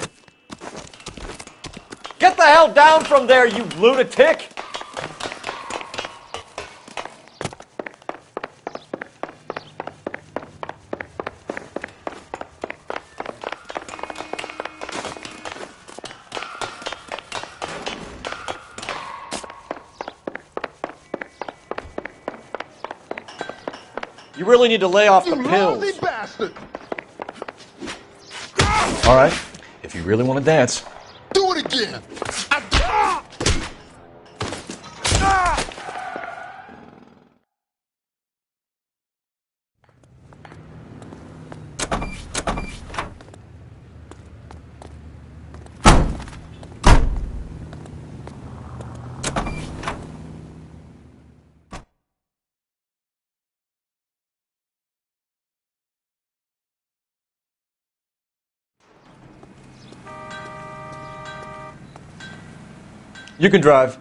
Get the hell down from there, you lunatic! You really need to lay off the pills. Lousy bastard! All right, if you really want to dance. Do it again! You can drive.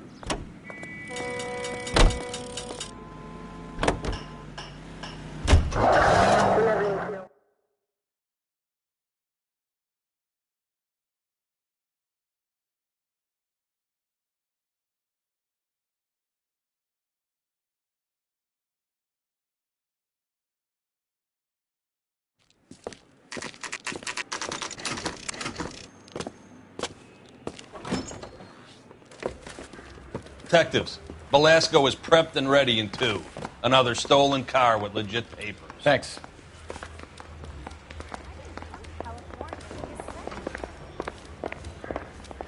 Detectives, Belasco is prepped and ready in 2. Another stolen car with legit papers. Thanks.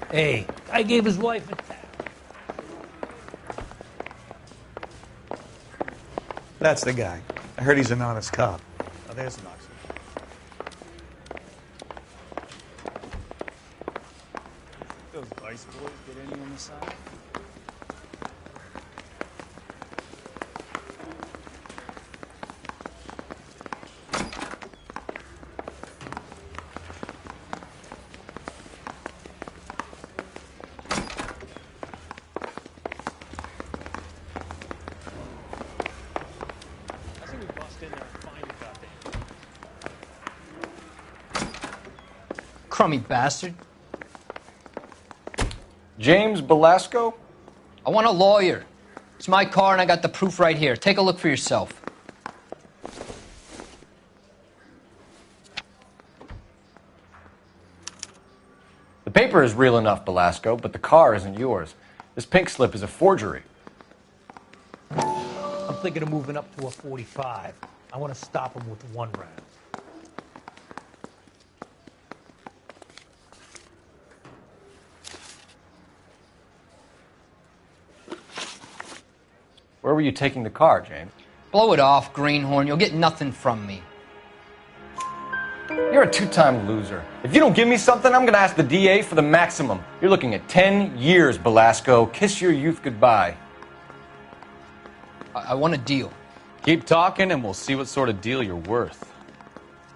Hey, I gave his wife a tap. That's the guy. I heard he's an honest cop. Oh, there's an oxygen. Those vice boys get any on the side? Crummy bastard. James Belasco? I want a lawyer. It's my car and I got the proof right here. Take a look for yourself. The paper is real enough, Belasco, but the car isn't yours. This pink slip is a forgery. I'm thinking of moving up to a 45. I want to stop him with 1 round. Where were you taking the car, James? Blow it off, greenhorn. You'll get nothing from me. You're a 2-time loser. If you don't give me something, I'm going to ask the DA for the maximum. You're looking at 10 years, Belasco. Kiss your youth goodbye. I want a deal. Keep talking and we'll see what sort of deal you're worth.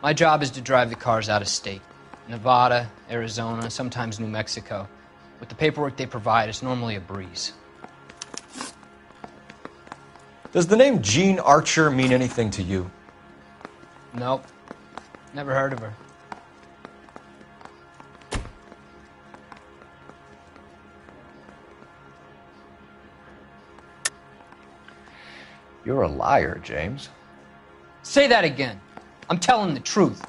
My job is to drive the cars out of state. Nevada, Arizona, sometimes New Mexico. With the paperwork they provide, it's normally a breeze. Does the name Jean Archer mean anything to you? Nope. Never heard of her. You're a liar, James. Say that again. I'm telling the truth.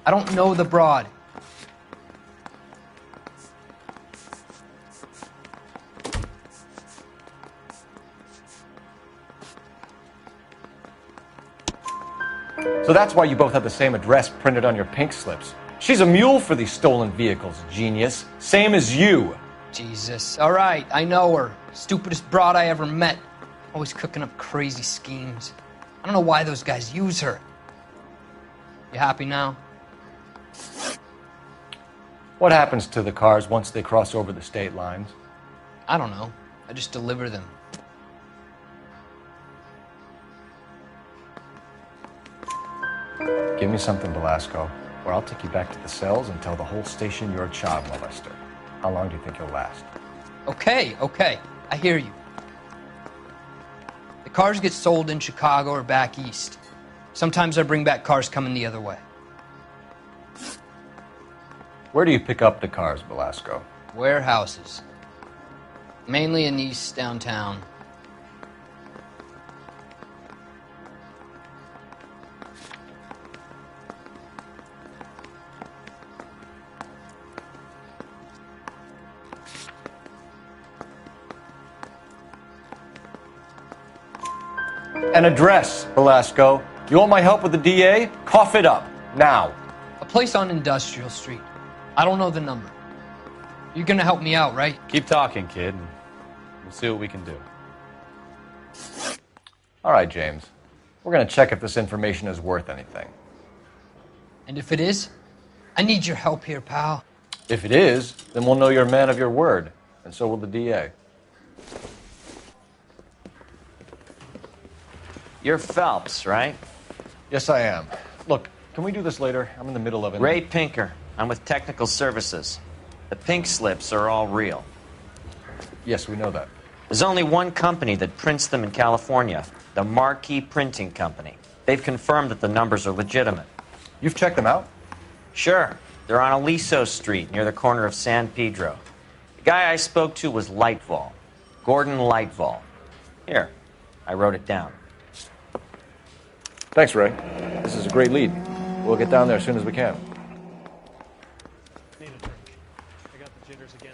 I don't know the broad. So that's why you both have the same address printed on your pink slips. She's a mule for these stolen vehicles, genius. Same as you. Jesus. All right, I know her. Stupidest broad I ever met. Always cooking up crazy schemes. I don't know why those guys use her. You happy now? What happens to the cars once they cross over the state lines? I don't know. I just deliver them. Give me something, Velasco, or I'll take you back to the cells and tell the whole station you're a child molester. How long do you think you'll last? Okay. I hear you. The cars get sold in Chicago or back east. Sometimes I bring back cars coming the other way. Where do you pick up the cars, Velasco? Warehouses. Mainly in East downtown. An address, Velasco. You want my help with the DA? Cough it up, now. A place on Industrial Street. I don't know the number. You're gonna help me out, right? Keep talking, kid, and we'll see what we can do. All right, James. We're going to check if this information is worth anything. And if it is, I need your help here, pal. If it is, then we'll know you're a man of your word, and so will the DA. You're Phelps, right? Yes, I am. Look, can we do this later? I'm in the middle of it. Ray Pinker. I'm with Technical Services. The pink slips are all real. Yes, we know that. There's only one company that prints them in California, the Marquee Printing Company. They've confirmed that the numbers are legitimate. You've checked them out? Sure. They're on Aliso Street, near the corner of San Pedro. The guy I spoke to was Lightval. Gordon Lightval. Here, I wrote it down. Thanks, Ray. This is a great lead. We'll get down there as soon as we can. Need a drink. I got the jitters again.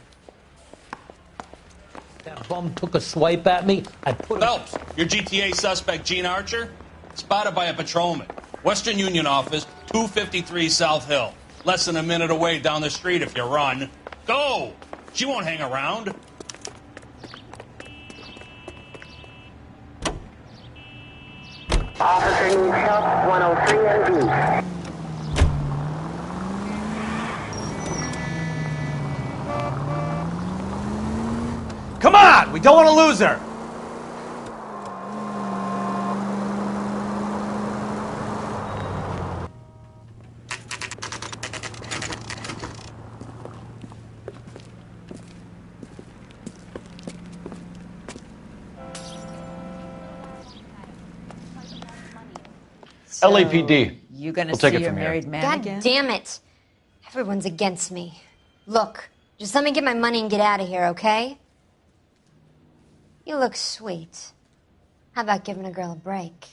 That bum took a swipe at me. I put Phelps, your GTA suspect, Gene Archer, spotted by a patrolman. Western Union office, 253 South Hill. Less than a minute away down the street if you run. Go! She won't hang around. Officer needs help, 103 and east. Come on! We don't want to lose her! So, LAPD. You gonna we'll take see it your from married here. man God again? damn it. Everyone's against me. Look, just let me get my money and get out of here, okay? You look sweet. How about giving a girl a break?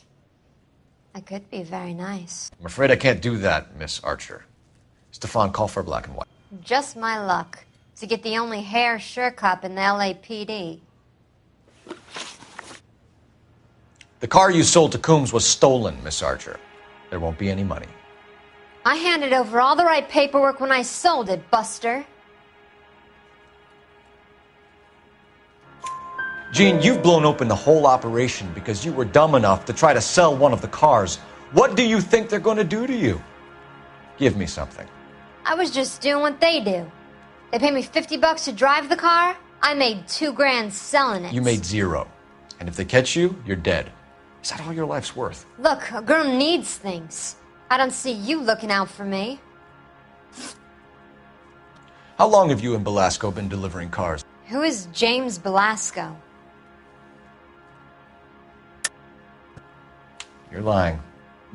I could be very nice. I'm afraid I can't do that, Miss Archer. Stefan, call for black and white. Just my luck to get the only hair sure cop in the LAPD. The car you sold to Coombs was stolen, Miss Archer. There won't be any money. I handed over all the right paperwork when I sold it, Buster. Gene, you've blown open the whole operation because you were dumb enough to try to sell one of the cars. What do you think they're going to do to you? Give me something. I was just doing what they do. They paid me $50 to drive the car. I made $2 grand selling it. You made zero. And if they catch you, you're dead. Is that all your life's worth? Look, a girl needs things. I don't see you looking out for me. How long have you and Belasco been delivering cars? Who is James Belasco? You're lying.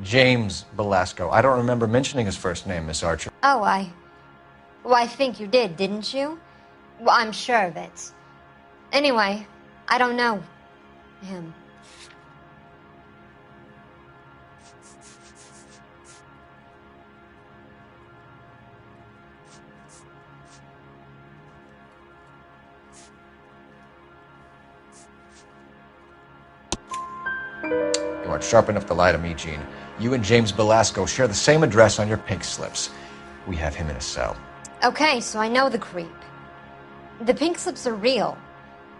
James Belasco. I don't remember mentioning his first name, Miss Archer. Oh, I think you did, didn't you? Well, I'm sure of it. Anyway, I don't know him. You aren't sharp enough to lie to me, Gene. You and James Belasco share the same address on your pink slips. We have him in a cell. Okay, so I know the creep. The pink slips are real.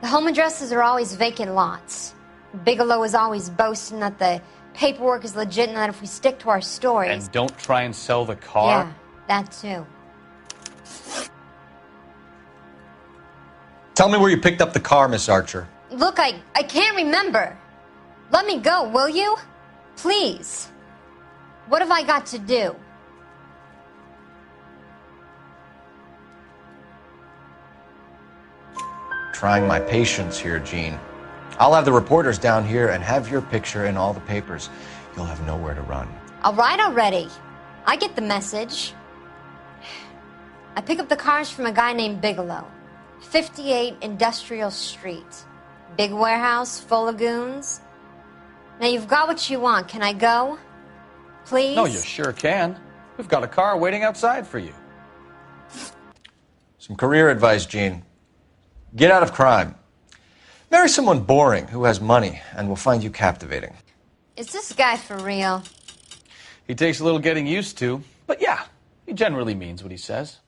The home addresses are always vacant lots. Bigelow is always boasting that the paperwork is legit and that if we stick to our stories... And don't try and sell the car? Yeah, that too. Tell me where you picked up the car, Miss Archer. Look, I can't remember. Let me go, will you? Please. What have I got to do? Trying my patience here, Gene. I'll have the reporters down here and have your picture in all the papers. You'll have nowhere to run. All right already. I get the message. I pick up the cars from a guy named Bigelow. 58 Industrial Street. Big warehouse full of goons. Now you've got what you want. Can I go? Please? No, you sure can. We've got a car waiting outside for you. Some career advice, Gene. Get out of crime. Marry someone boring who has money and will find you captivating. Is this guy for real? He takes a little getting used to, but yeah, he generally means what he says.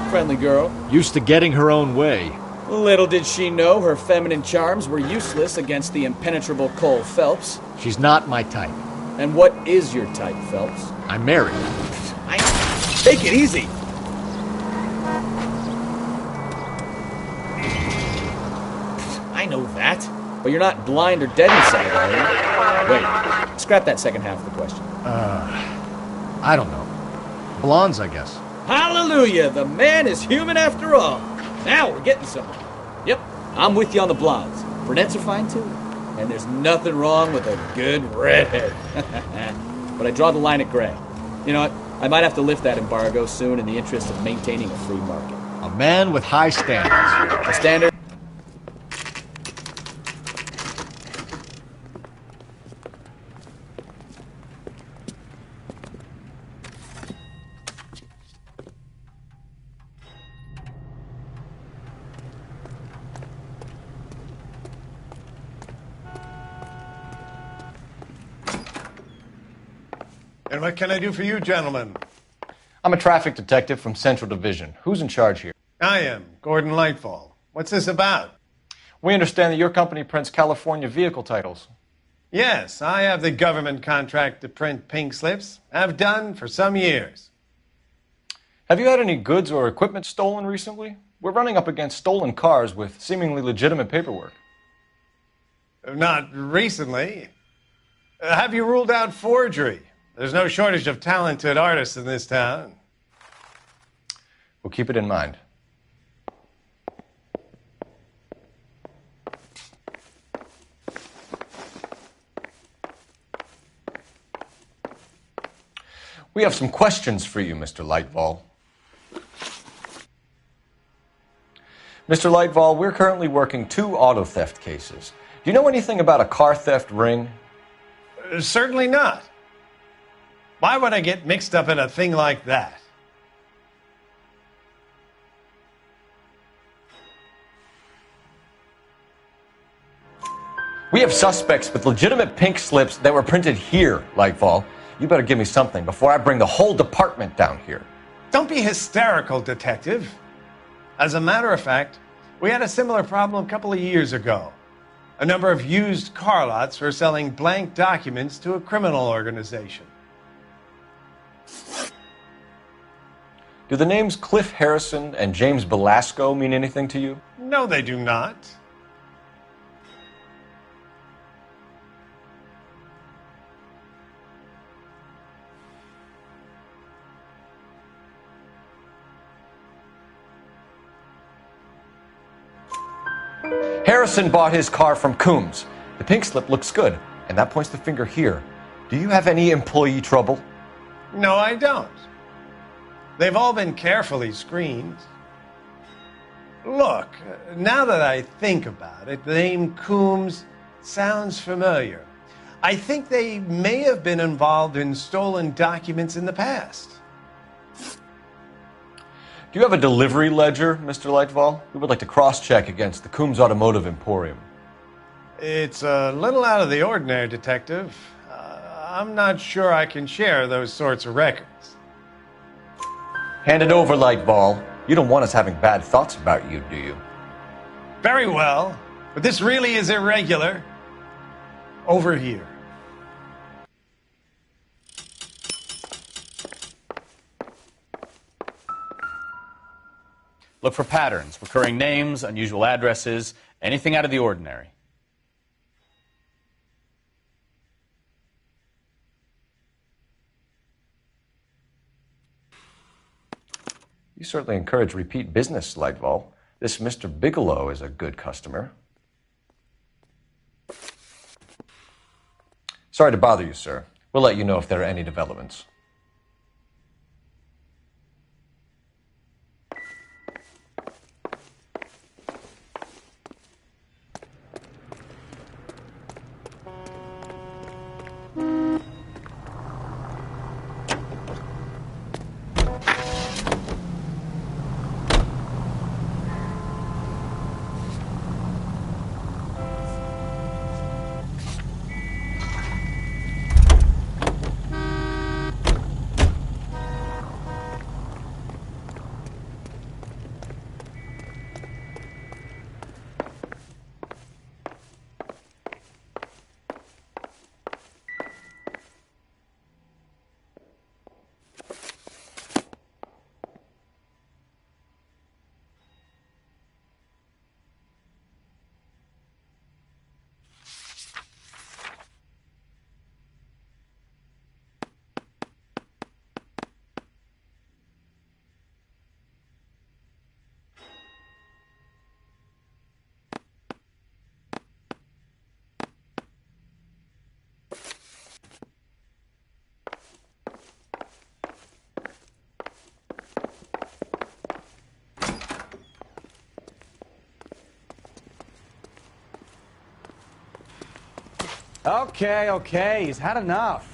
Friendly girl. Used to getting her own way. Little did she know her feminine charms were useless against the impenetrable Cole Phelps. She's not my type. And what is your type, Phelps? I'm married. Take it easy. I know that. But you're not blind or dead inside, are you? Wait, scrap that second half of the question. I don't know. Blondes, I guess. Hallelujah! The man is human after all. Now we're getting somewhere. Yep, I'm with you on the blondes. Brunettes are fine too. And there's nothing wrong with a good redhead. But I draw the line at gray. You know what? I might have to lift that embargo soon in the interest of maintaining a free market. A man with high standards. A standard. And what can I do for you, gentlemen? I'm a traffic detective from Central Division. Who's in charge here? I am, Gordon Lightfall. What's this about? We understand that your company prints California vehicle titles. Yes, I have the government contract to print pink slips. I've done for some years. Have you had any goods or equipment stolen recently? We're running up against stolen cars with seemingly legitimate paperwork. Not recently. Have you ruled out forgery? There's no shortage of talented artists in this town. We'll keep it in mind. We have some questions for you, Mr. Lightfall. Mr. Lightfall, we're currently working 2 auto theft cases. Do you know anything about a car theft ring? Certainly not. Why would I get mixed up in a thing like that? We have suspects with legitimate pink slips that were printed here, Lightfall. You better give me something before I bring the whole department down here. Don't be hysterical, Detective. As a matter of fact, we had a similar problem a couple of years ago. A number of used car lots were selling blank documents to a criminal organization. Do the names Cliff Harrison and James Belasco mean anything to you? No, they do not. Harrison bought his car from Coombs. The pink slip looks good, and that points the finger here. Do you have any employee trouble? No, I don't. They've all been carefully screened. Look, now that I think about it, the name Coombs sounds familiar. I think they may have been involved in stolen documents in the past. Do you have a delivery ledger, Mr. Lightfall? We would like to cross-check against the Coombs Automotive Emporium. It's a little out of the ordinary, Detective. I'm not sure I can share those sorts of records. Hand it over, Lightball. You don't want us having bad thoughts about you, do you? Very well, but this really is irregular. Over here. Look for patterns, recurring names, unusual addresses, anything out of the ordinary. You certainly encourage repeat business, Lightball. This Mr. Bigelow is a good customer. Sorry to bother you, sir. We'll let you know if there are any developments. Okay, he's had enough.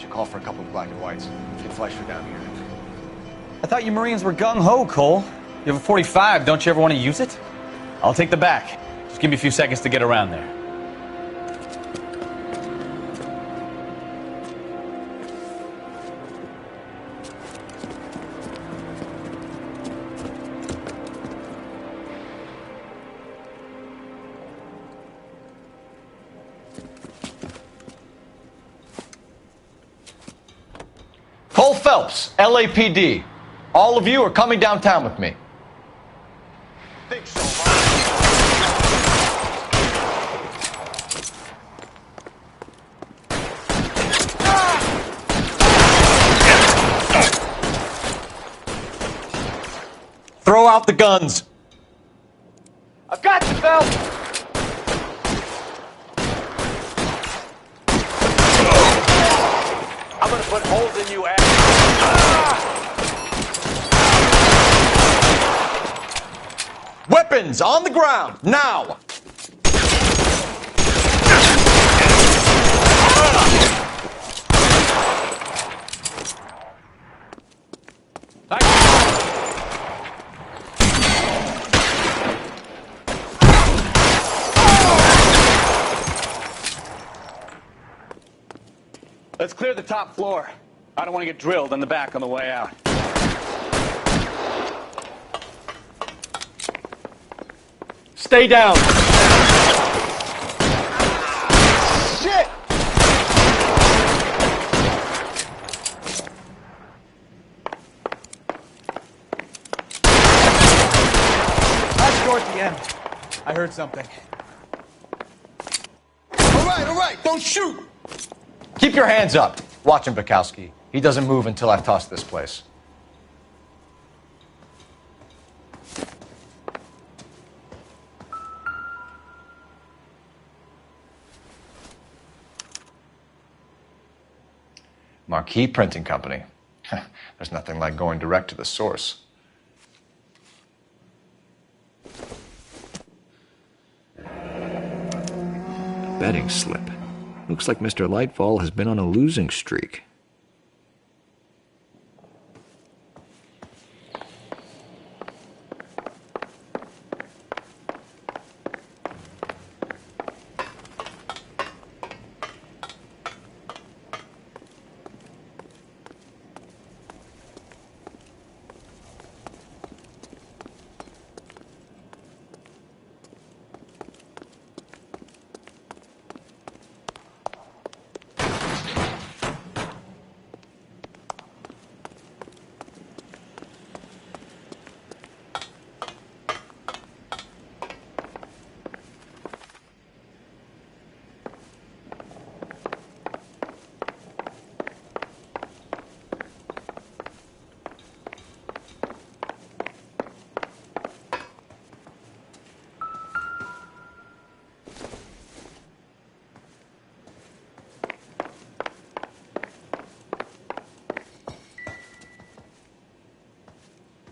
Call for a couple of black and whites. Get Fleischer down here. I thought you Marines were gung-ho, Cole. You have a .45. Don't you ever want to use it? I'll take the back. Just Just give me a few seconds to get around there. Cole Phelps, LAPD. All of you are coming downtown with me. Throw out the guns. I've got you, Phelps. I'm gonna put holes in you, ass. Weapons on the ground, now! Let's clear the top floor. I don't want to get drilled in the back on the way out. Stay down. Shit! That's toward the end. I heard something. All right, don't shoot! Keep your hands up. Watch him, Bukowski. He doesn't move until I've tossed this place. Marquee Printing Company. There's nothing like going direct to the source. Betting slip. Looks like Mr. Lightfall has been on a losing streak.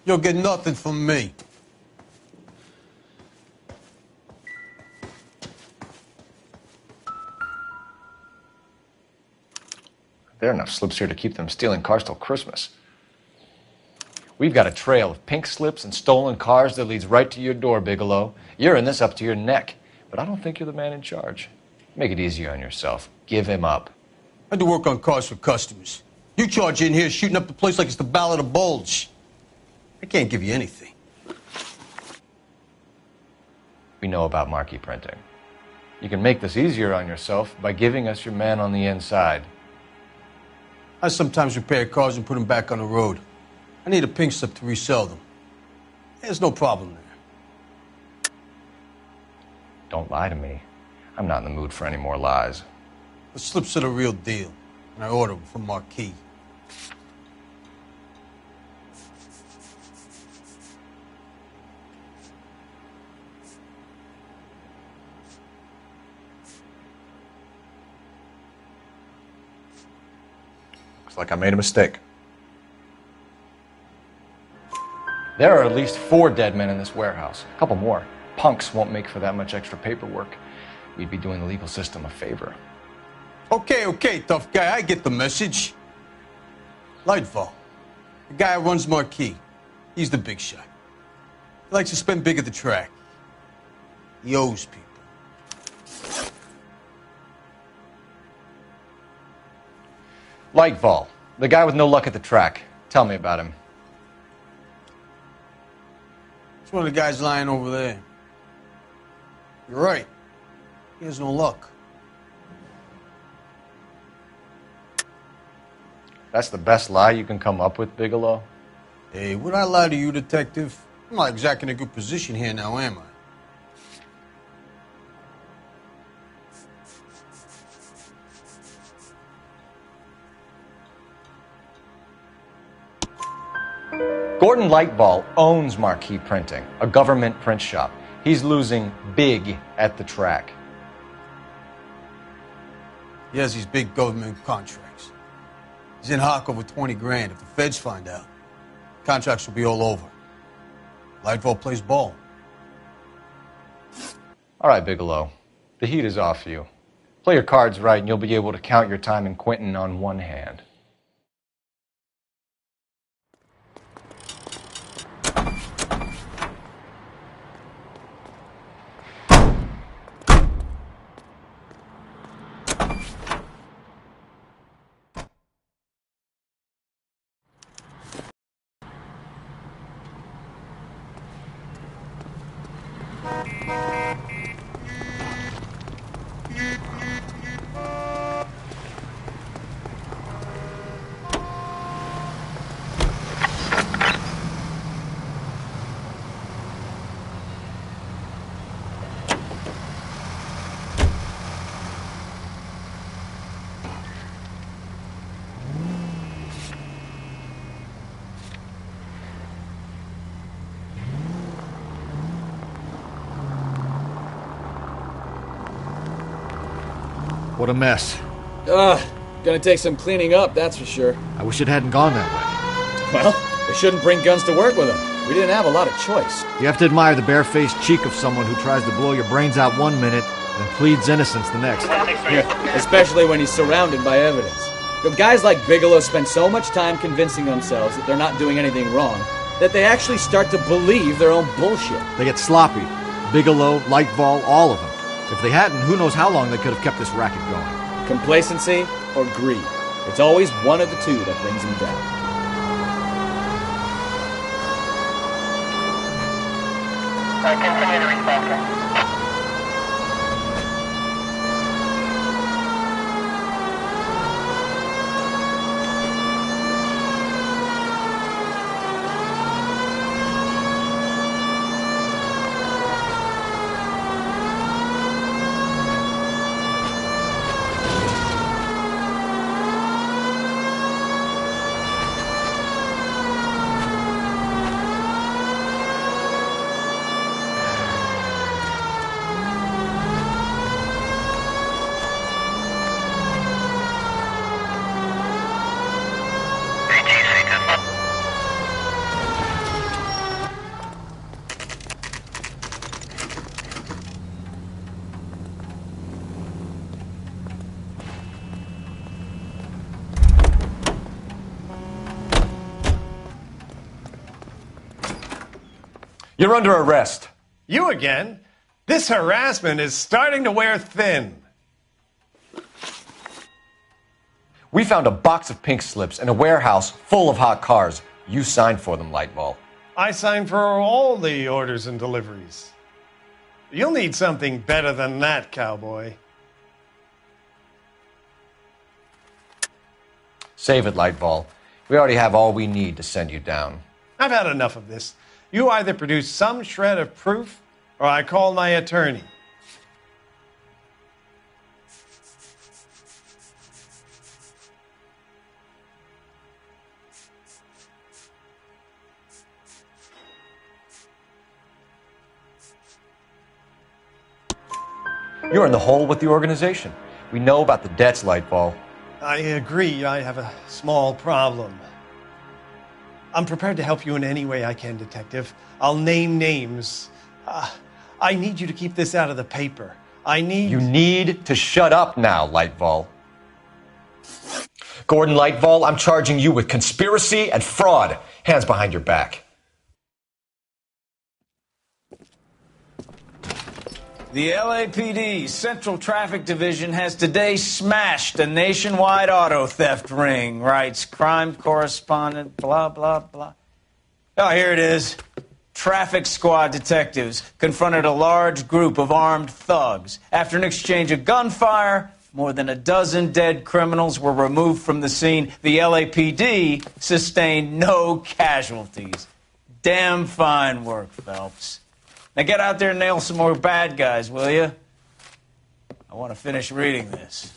You'll get nothing from me. There are enough slips here to keep them stealing cars till Christmas. We've got a trail of pink slips and stolen cars that leads right to your door, Bigelow. You're in this up to your neck, but I don't think you're the man in charge. Make it easier on yourself. Give him up. I do work on cars for customers. You charge in here shooting up the place like it's the Ballad of Bulge. I can't give you anything. We know about marquee printing. You can make this easier on yourself by giving us your man on the inside. I sometimes repair cars and put them back on the road. I need a pink slip to resell them. There's no problem there. Don't lie to me. I'm not in the mood for any more lies. The slips are the real deal, and I order them from Marquis. Looks like I made a mistake. There are at least 4 dead men in this warehouse. A couple more. Punks won't make for that much extra paperwork. We'd be doing the legal system a favor. Okay, tough guy. I get the message. Lightfall, the guy who runs Marquis. He's the big shot. He likes to spend big at the track. He owes people. Lightfall, the guy with no luck at the track. Tell me about him. It's one of the guys lying over there. You're right. He has no luck. That's the best lie you can come up with, Bigelow? Hey, would I lie to you, Detective? I'm not exactly in a good position here now, am I? Gordon Lightball owns Marquee Printing, a government print shop. He's losing big at the track. He has these big government contracts. He's in hock over 20 grand. If the feds find out, contracts will be all over. Lightfall plays ball. All right, Bigelow. The heat is off you. Play your cards right and you'll be able to count your time in Quentin on one hand. What a mess. Gonna take some cleaning up, that's for sure. I wish it hadn't gone that way. Well, they shouldn't bring guns to work with them. We didn't have a lot of choice. You have to admire the barefaced cheek of someone who tries to blow your brains out one minute and pleads innocence the next. Yeah, especially when he's surrounded by evidence. But guys like Bigelow spend so much time convincing themselves that they're not doing anything wrong that they actually start to believe their own bullshit. They get sloppy. Bigelow, Lightball, all of them. If they hadn't, who knows how long they could have kept this racket going. Complacency or greed. It's always one of the two that brings them down. Continue to respond, sir. You're under arrest. You again? This harassment is starting to wear thin. We found a box of pink slips in a warehouse full of hot cars. You signed for them, Lightball. I signed for all the orders and deliveries. You'll need something better than that, cowboy. Save it, Lightball. We already have all we need to send you down. I've had enough of this. You either produce some shred of proof, or I call my attorney. You're in the hole with the organization. We know about the debts, Lightball. I agree. I have a small problem. I'm prepared to help you in any way I can, Detective. I'll name names. I need you to keep this out of the paper. You need to shut up now, Lightball. Gordon Lightball, I'm charging you with conspiracy and fraud. Hands behind your back. The LAPD Central Traffic Division has today smashed a nationwide auto theft ring, writes crime correspondent, blah, blah, blah. Oh, here it is. Traffic squad detectives confronted a large group of armed thugs. After an exchange of gunfire, more than a dozen dead criminals were removed from the scene. The LAPD sustained no casualties. Damn fine work, Phelps. Now get out there and nail some more bad guys, will you? I want to finish reading this.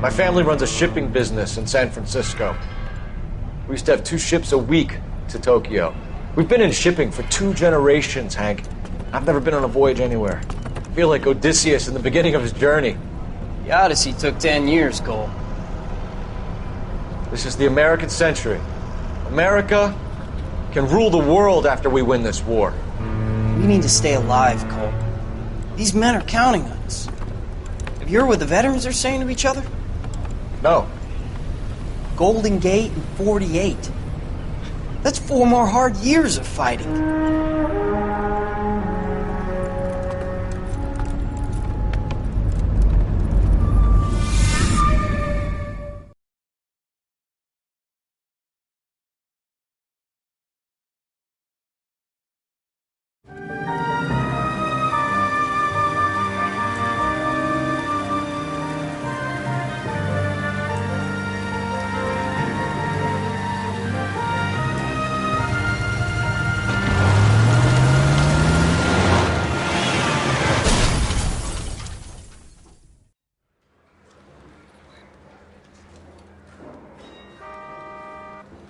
My family runs a shipping business in San Francisco. We used to have 2 ships a week to Tokyo. We've been in shipping for 2 generations, Hank. I've never been on a voyage anywhere. I feel like Odysseus in the beginning of his journey. The Odyssey took 10 years, Cole. This is the American century. America can rule the world after we win this war. We need to stay alive, Cole. These men are counting on us. Have you heard what the veterans are saying to each other? No. Golden Gate and 48. That's 4 more hard years of fighting.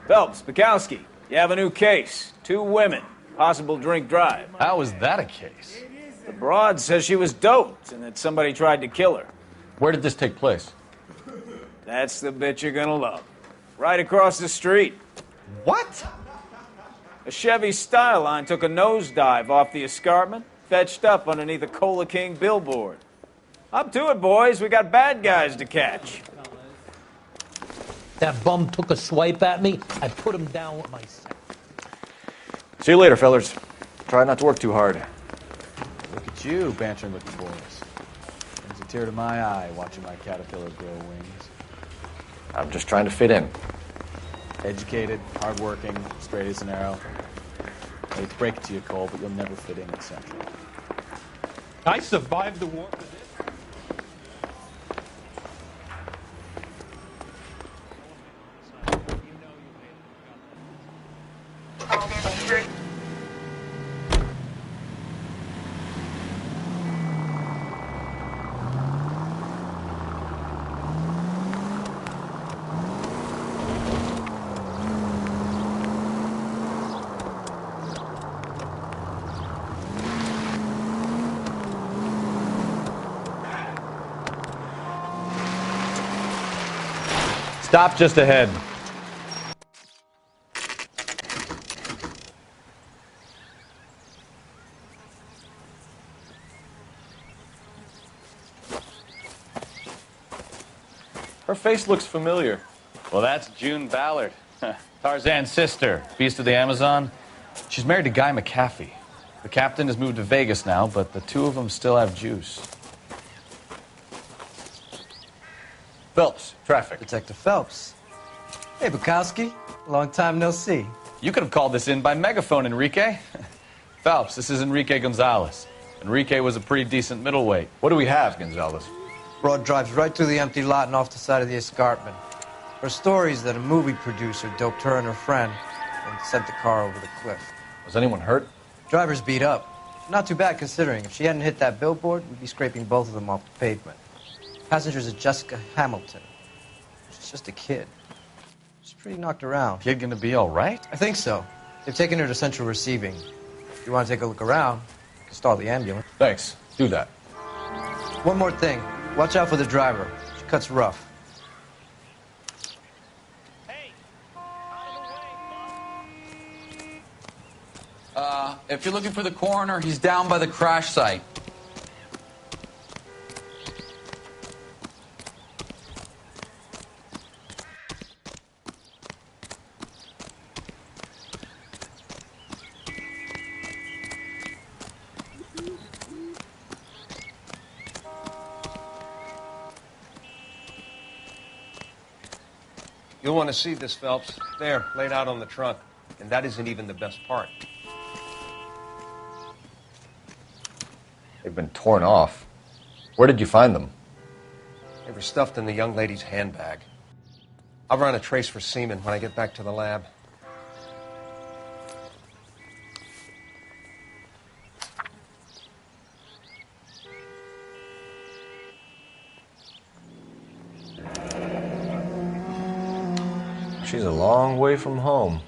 Phelps, Bukowski, you have a new case. 2 women, possible drink drive. How is that a case? The broad says she was doped and that somebody tried to kill her. Where did this take place? That's the bit you're gonna love. Right across the street. What? A Chevy Styline took a nosedive off the escarpment, fetched up underneath a Cola King billboard. Up to it, boys. We got bad guys to catch. That bum took a swipe at me. I put him down with my... See you later, fellers. Try not to work too hard. Look at you, bantering with the boys. Brings a tear to my eye watching my caterpillar grow wings. I'm just trying to fit in. Educated, hardworking, straight as an arrow. I hate to break it to you, Cole, but you'll never fit in at Central. I survived the war for this. Stop just ahead. Her face looks familiar. Well, that's June Ballard, Tarzan's sister, beast of the Amazon. She's married to Guy McAfee. The captain has moved to Vegas now, but the two of them still have juice. Phelps, traffic. Detective Phelps. Hey, Bukowski. Long time no see. You could have called this in by megaphone, Enrique. Phelps, this is Enrique Gonzalez. Enrique was a pretty decent middleweight. What do we have, Gonzalez? Broad drives right through the empty lot and off the side of the escarpment. Her story is that a movie producer doped her and her friend and sent the car over the cliff. Was anyone hurt? Driver's beat up. Not too bad considering. If she hadn't hit that billboard, we'd be scraping both of them off the pavement. Passenger's a Jessica Hamilton. She's just a kid. She's pretty knocked around. Kid gonna be all right? I think so. They've taken her to central receiving. If you want to take a look around, you can stall the ambulance. Thanks. Do that. One more thing. Watch out for the driver. She cuts rough. If you're looking for the coroner, he's down by the crash site. You'll want to see this, Phelps. There, laid out on the trunk. And that isn't even the best part. They've been torn off. Where did you find them? They were stuffed in the young lady's handbag. I'll run a trace for semen when I get back to the lab. She's a long way from home.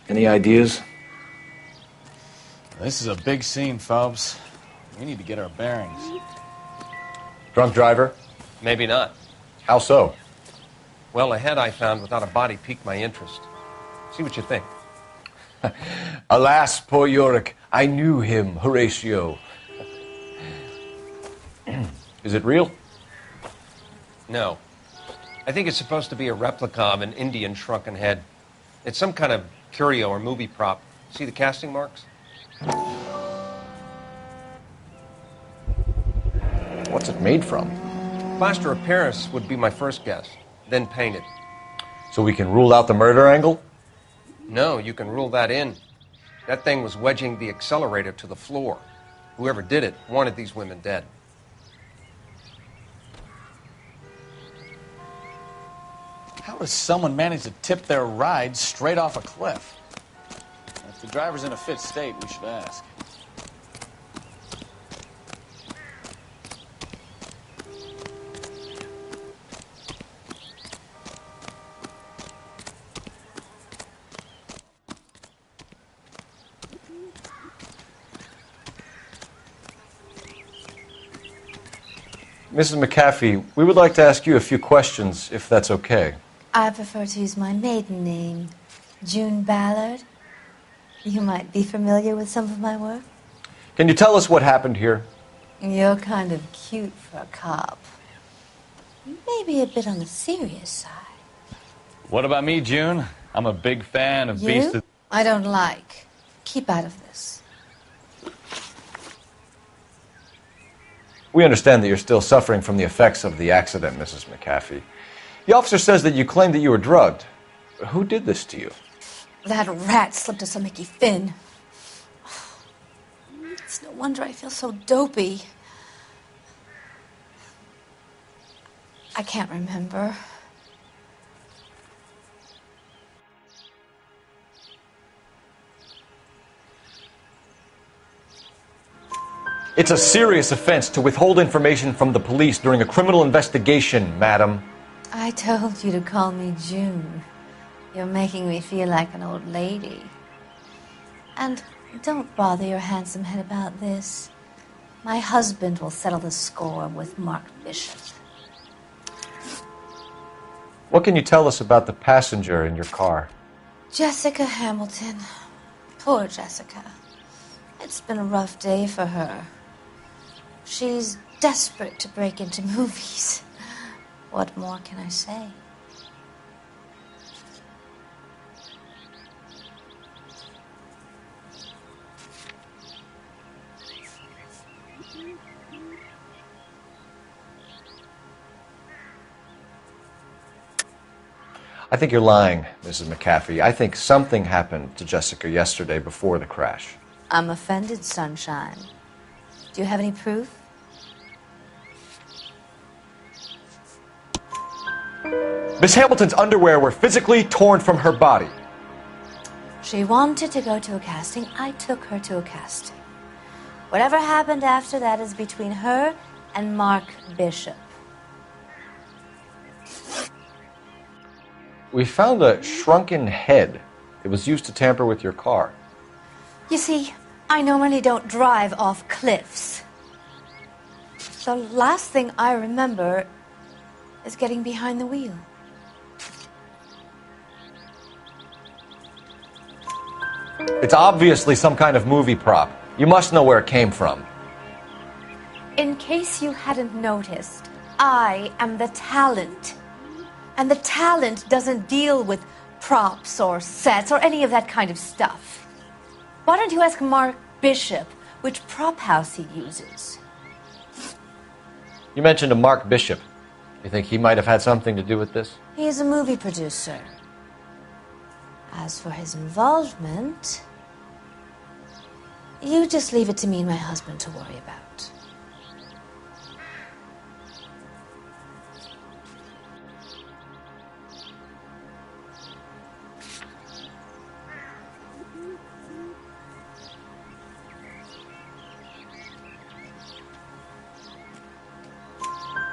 Any ideas? This is a big scene, Phelps. We need to get our bearings. Drunk driver? Maybe not. How so? Well, a head I found without a body piqued my interest. See what you think. Alas, poor Yorick, I knew him, Horatio. Is it real? No. I think it's supposed to be a replica of an Indian shrunken head. It's some kind of curio or movie prop. See the casting marks? What's it made from? Plaster of Paris would be my first guess, then painted. So we can rule out the murder angle? No, you can rule that in. That thing was wedging the accelerator to the floor. Whoever did it wanted these women dead. How does someone manage to tip their ride straight off a cliff? If the driver's in a fit state, we should ask. Mrs. McAfee, we would like to ask you a few questions, if that's okay. I prefer to use my maiden name, June Ballard. You might be familiar with some of my work. Can you tell us what happened here? You're kind of cute for a cop. Maybe a bit on the serious side. What about me, June? I'm a big fan of Beast of... I don't like. Keep out of this. We understand that you're still suffering from the effects of the accident, Mrs. McAfee. The officer says that you claimed that you were drugged. Who did this to you? That rat slipped us a Mickey Finn. It's no wonder I feel so dopey. I can't remember. It's a serious offense to withhold information from the police during a criminal investigation, madam. I told you to call me June. You're making me feel like an old lady. And don't bother your handsome head about this. My husband will settle the score with Mark Bishop. What can you tell us about the passenger in your car? Jessica Hamilton. Poor Jessica. It's been a rough day for her. She's desperate to break into movies. What more can I say? I think you're lying, Mrs. McAfee. I think something happened to Jessica yesterday before the crash. I'm offended, Sunshine. Do you have any proof? Miss Hamilton's underwear were physically torn from her body. She wanted to go to a casting. I took her to a casting. Whatever happened after that is between her and Mark Bishop. We found a shrunken head. It was used to tamper with your car. You see, I normally don't drive off cliffs. The last thing I remember is getting behind the wheel. It's obviously some kind of movie prop. You must know where it came from. In case you hadn't noticed, I am the talent. And the talent doesn't deal with props or sets or any of that kind of stuff. Why don't you ask Mark Bishop which prop house he uses? You mentioned a Mark Bishop. You think he might have had something to do with this? He is a movie producer. As for his involvement, you just leave it to me and my husband to worry about.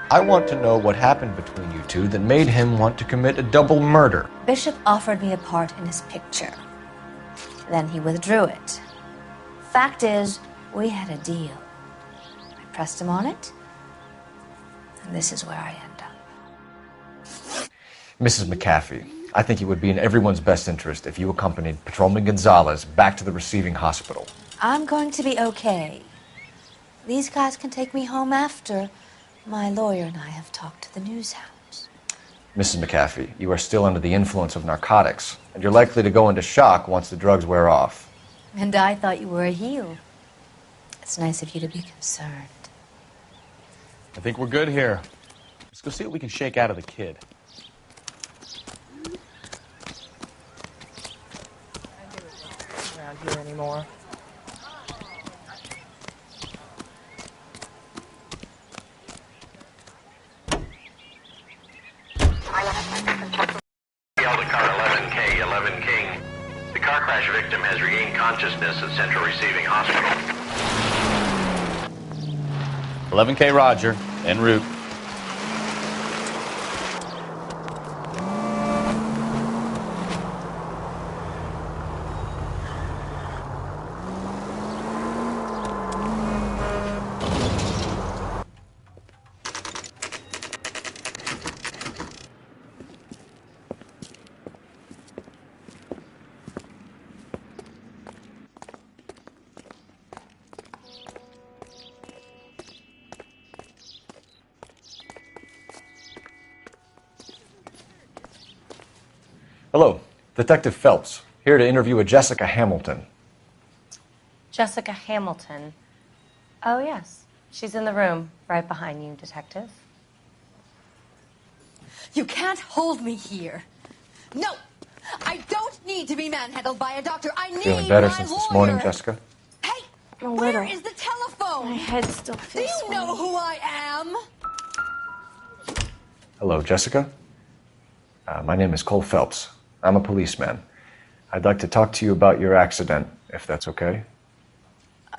I want to know what happened between you two that made him want to commit a double murder. Bishop offered me a part in his picture. Then he withdrew it. Fact is, we had a deal. I pressed him on it, and this is where I end up. Mrs. McAfee, I think it would be in everyone's best interest if you accompanied Patrolman Gonzalez back to the receiving hospital. I'm going to be okay. These guys can take me home after. My lawyer and I have talked to the news hounds. Mrs. McAfee, you are still under the influence of narcotics, and you're likely to go into shock once the drugs wear off. And I thought you were a heel. It's nice of you to be concerned. I think we're good here. Let's go see what we can shake out of the kid. Around here anymore. Car 11 King. The car crash victim has regained consciousness at Central Receiving Hospital. 11K Roger, en route. Hello, Detective Phelps, here to interview a Jessica Hamilton. Jessica Hamilton. Oh, yes. She's in the room, right behind you, Detective. You can't hold me here. No! I don't need to be manhandled by a doctor. I need Feeling better my since lawyer. this morning, Jessica? Hey! Where is the telephone? My head still feels Do you know who I am? Hello, Jessica. My name is Cole Phelps. I'm a policeman. I'd like to talk to you about your accident, if that's okay.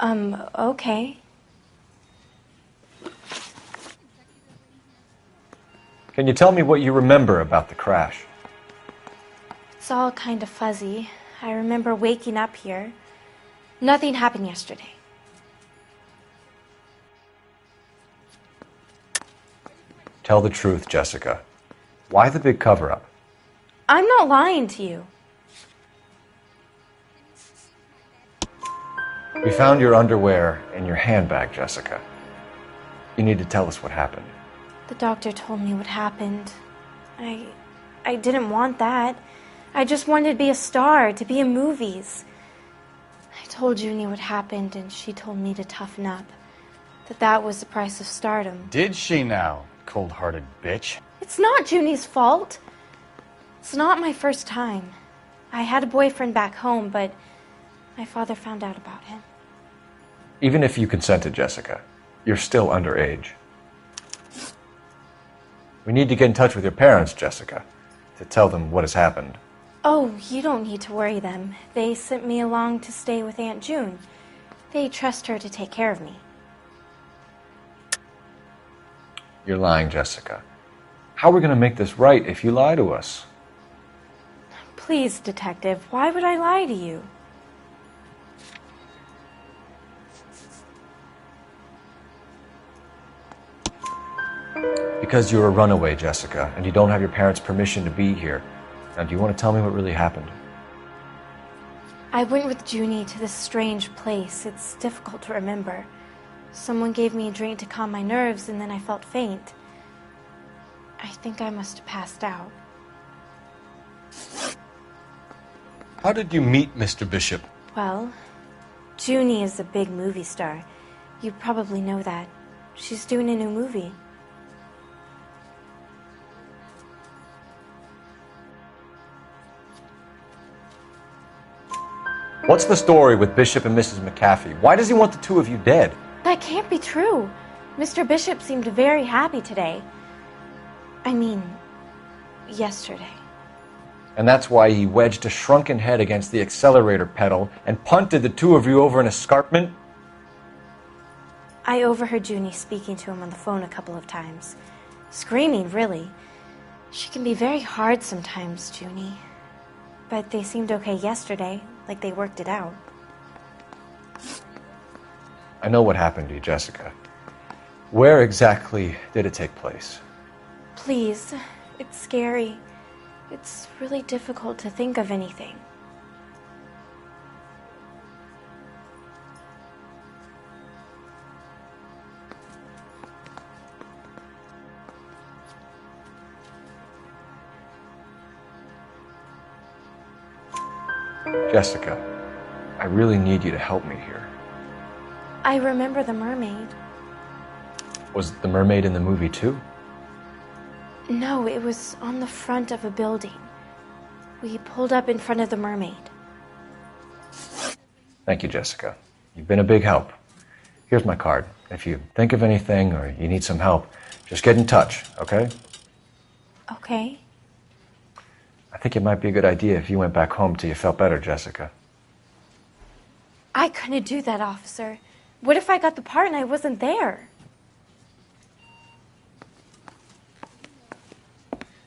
Okay. Can you tell me what you remember about the crash? It's all kind of fuzzy. I remember waking up here. Nothing happened yesterday. Tell the truth, Jessica. Why the big cover-up? I'm not lying to you. We found your underwear in your handbag, Jessica. You need to tell us what happened. The doctor told me what happened. I didn't want that. I just wanted to be a star, to be in movies. I told Junie what happened, and she told me to toughen up. That was the price of stardom. Did she now, cold-hearted bitch? It's not Junie's fault. It's not my first time. I had a boyfriend back home, but my father found out about him. Even if you consented, Jessica, you're still underage. We need to get in touch with your parents, Jessica, to tell them what has happened. Oh, you don't need to worry them. They sent me along to stay with Aunt June. They trust her to take care of me. You're lying, Jessica. How are we going to make this right if you lie to us? Please, Detective, why would I lie to you? Because you're a runaway, Jessica, and you don't have your parents' permission to be here. Now, do you want to tell me what really happened? I went with Junie to this strange place. It's difficult to remember. Someone gave me a drink to calm my nerves, and then I felt faint. I think I must have passed out. How did you meet Mr. Bishop? Well, Junie is a big movie star. You probably know that. She's doing a new movie. What's the story with Bishop and Mrs. McAfee? Why does he want the two of you dead? That can't be true. Mr. Bishop seemed very happy today. I mean, yesterday. And that's why he wedged a shrunken head against the accelerator pedal and punted the two of you over an escarpment? I overheard Junie speaking to him on the phone a couple of times. Screaming, really. She can be very hard sometimes, Junie. But they seemed okay yesterday, like they worked it out. I know what happened to you, Jessica. Where exactly did it take place? Please, it's scary. It's really difficult to think of anything. Jessica, I really need you to help me here. I remember the mermaid. Was the mermaid in the movie too? No, it was on the front of a building. We pulled up in front of the mermaid. Thank you, Jessica. You've been a big help. Here's my card. If you think of anything or you need some help, just get in touch, okay? Okay. I think it might be a good idea if you went back home till you felt better, Jessica. I couldn't do that, officer. What if I got the part and I wasn't there?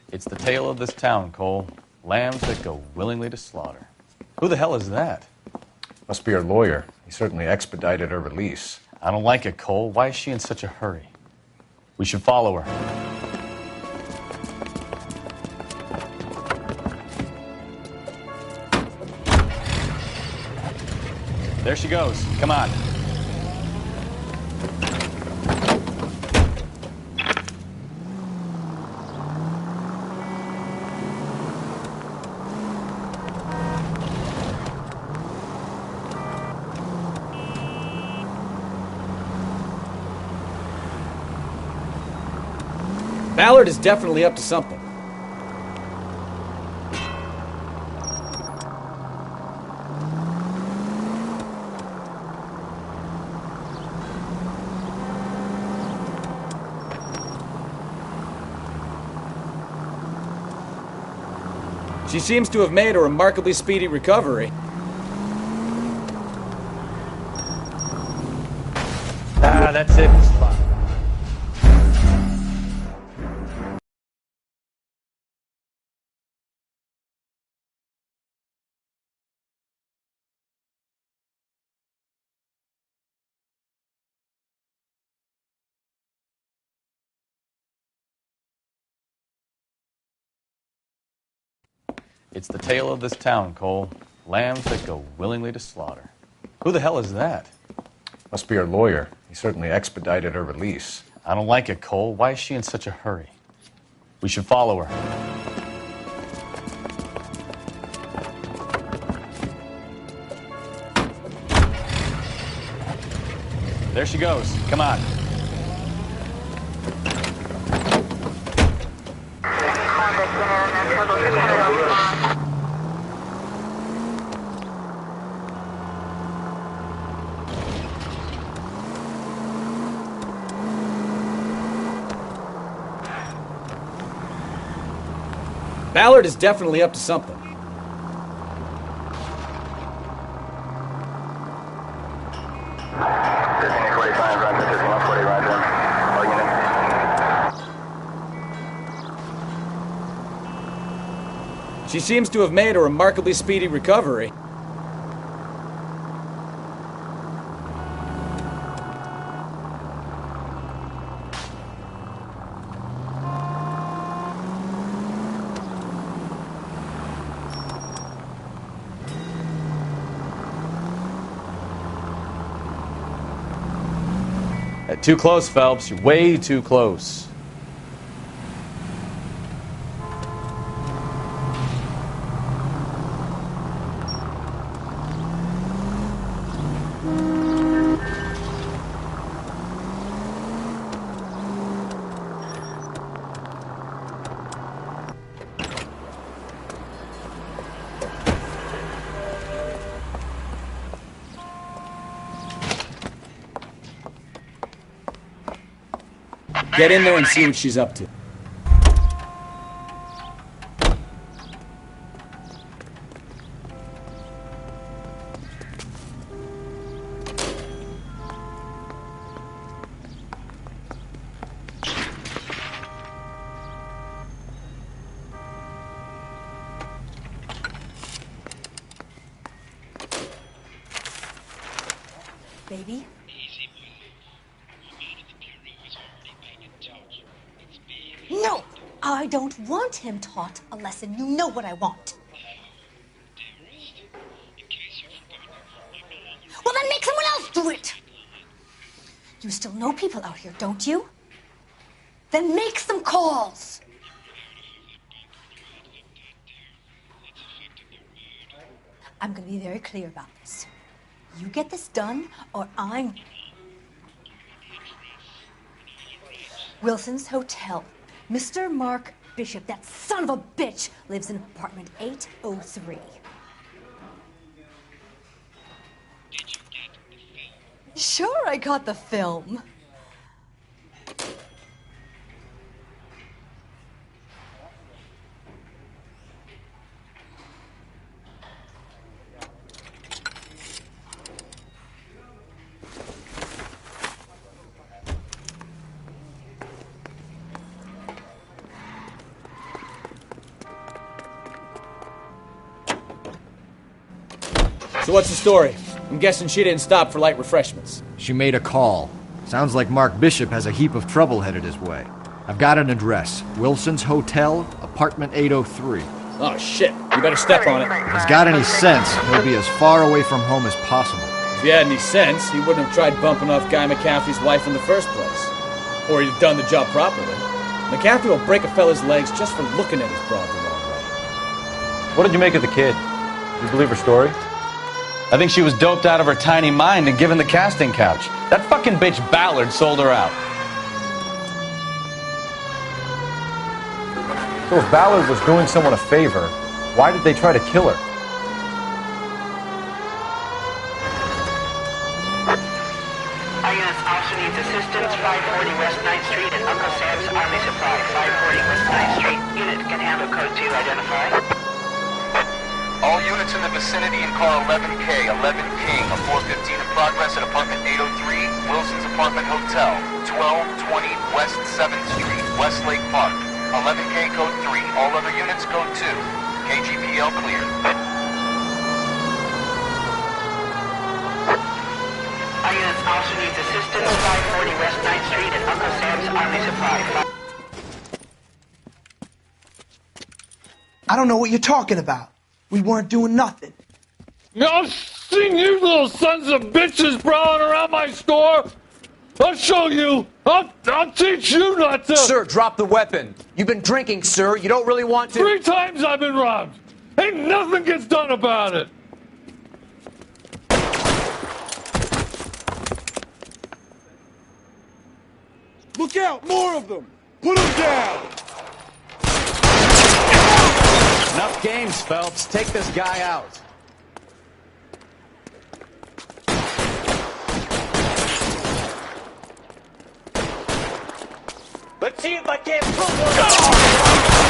It's the tale of this town, Cole. Lambs that go willingly to slaughter. Who the hell is that? Must be her lawyer. He certainly expedited her release. I don't like it, Cole. Why is she in such a hurry? We should follow her. There she goes. Come on. Ballard is definitely up to something. She seems to have made a remarkably speedy recovery. Ah, that's it, Miss Slaughter. It's the tale of this town, Cole. Lambs that go willingly to slaughter. Who the hell is that? Must be her lawyer. He certainly expedited her release. I don't like it, Cole. Why is she in such a hurry? We should follow her. There she goes. Come on. Ballard is definitely up to something. She seems to have made a remarkably speedy recovery. Too close, Phelps. You're way too close. Get in there and see what she's up to. Baby? No! I don't want him taught a lesson. You know what I want. Well, then make someone else do it! You still know people out here, don't you? Then make some calls! I'm gonna be very clear about this. You get this done, or I'm... Wilson's Hotel. Mr. Mark Bishop, that son of a bitch, lives in apartment 803. Sure, I got the film. So what's the story? I'm guessing she didn't stop for light refreshments. She made a call. Sounds like Mark Bishop has a heap of trouble headed his way. I've got an address. Wilson's Hotel, apartment 803. Oh, shit. You better step on it. If he's got any sense, he'll be as far away from home as possible. If he had any sense, he wouldn't have tried bumping off Guy McCaffrey's wife in the first place. Or he'd have done the job properly. McCaffrey will break a fella's legs just for looking at his broad the wrong way. What did you make of the kid? Did you believe her story? I think she was doped out of her tiny mind and given the casting couch. That fucking bitch Ballard sold her out. So if Ballard was doing someone a favor, why did they try to kill her? Our units also needs assistance. 540 West 9th Street and Uncle Sam's Army Supply. 540 West 9th Street. Unit can handle code 2. Identify. All units in the vicinity in car 11K, 11 King, a 415 in progress at apartment 803, Wilson's Apartment Hotel, 1220 West 7th Street, Westlake Park. 11K code 3, all other units code 2. KGPL clear. Our units also needs assistance, 540 West 9th Street at Uncle Sam's Army Supply. I don't know what you're talking about. We weren't doing nothing. I've seen you little sons of bitches prowling around my store. I'll show you. I'll teach you not to. Sir, drop the weapon. You've been drinking, sir. You don't really want to. 3 times I've been robbed. Ain't nothing gets done about it. Look out, more of them. Put them down. Enough games, Phelps. Take this guy out. Let's see if I can't put one.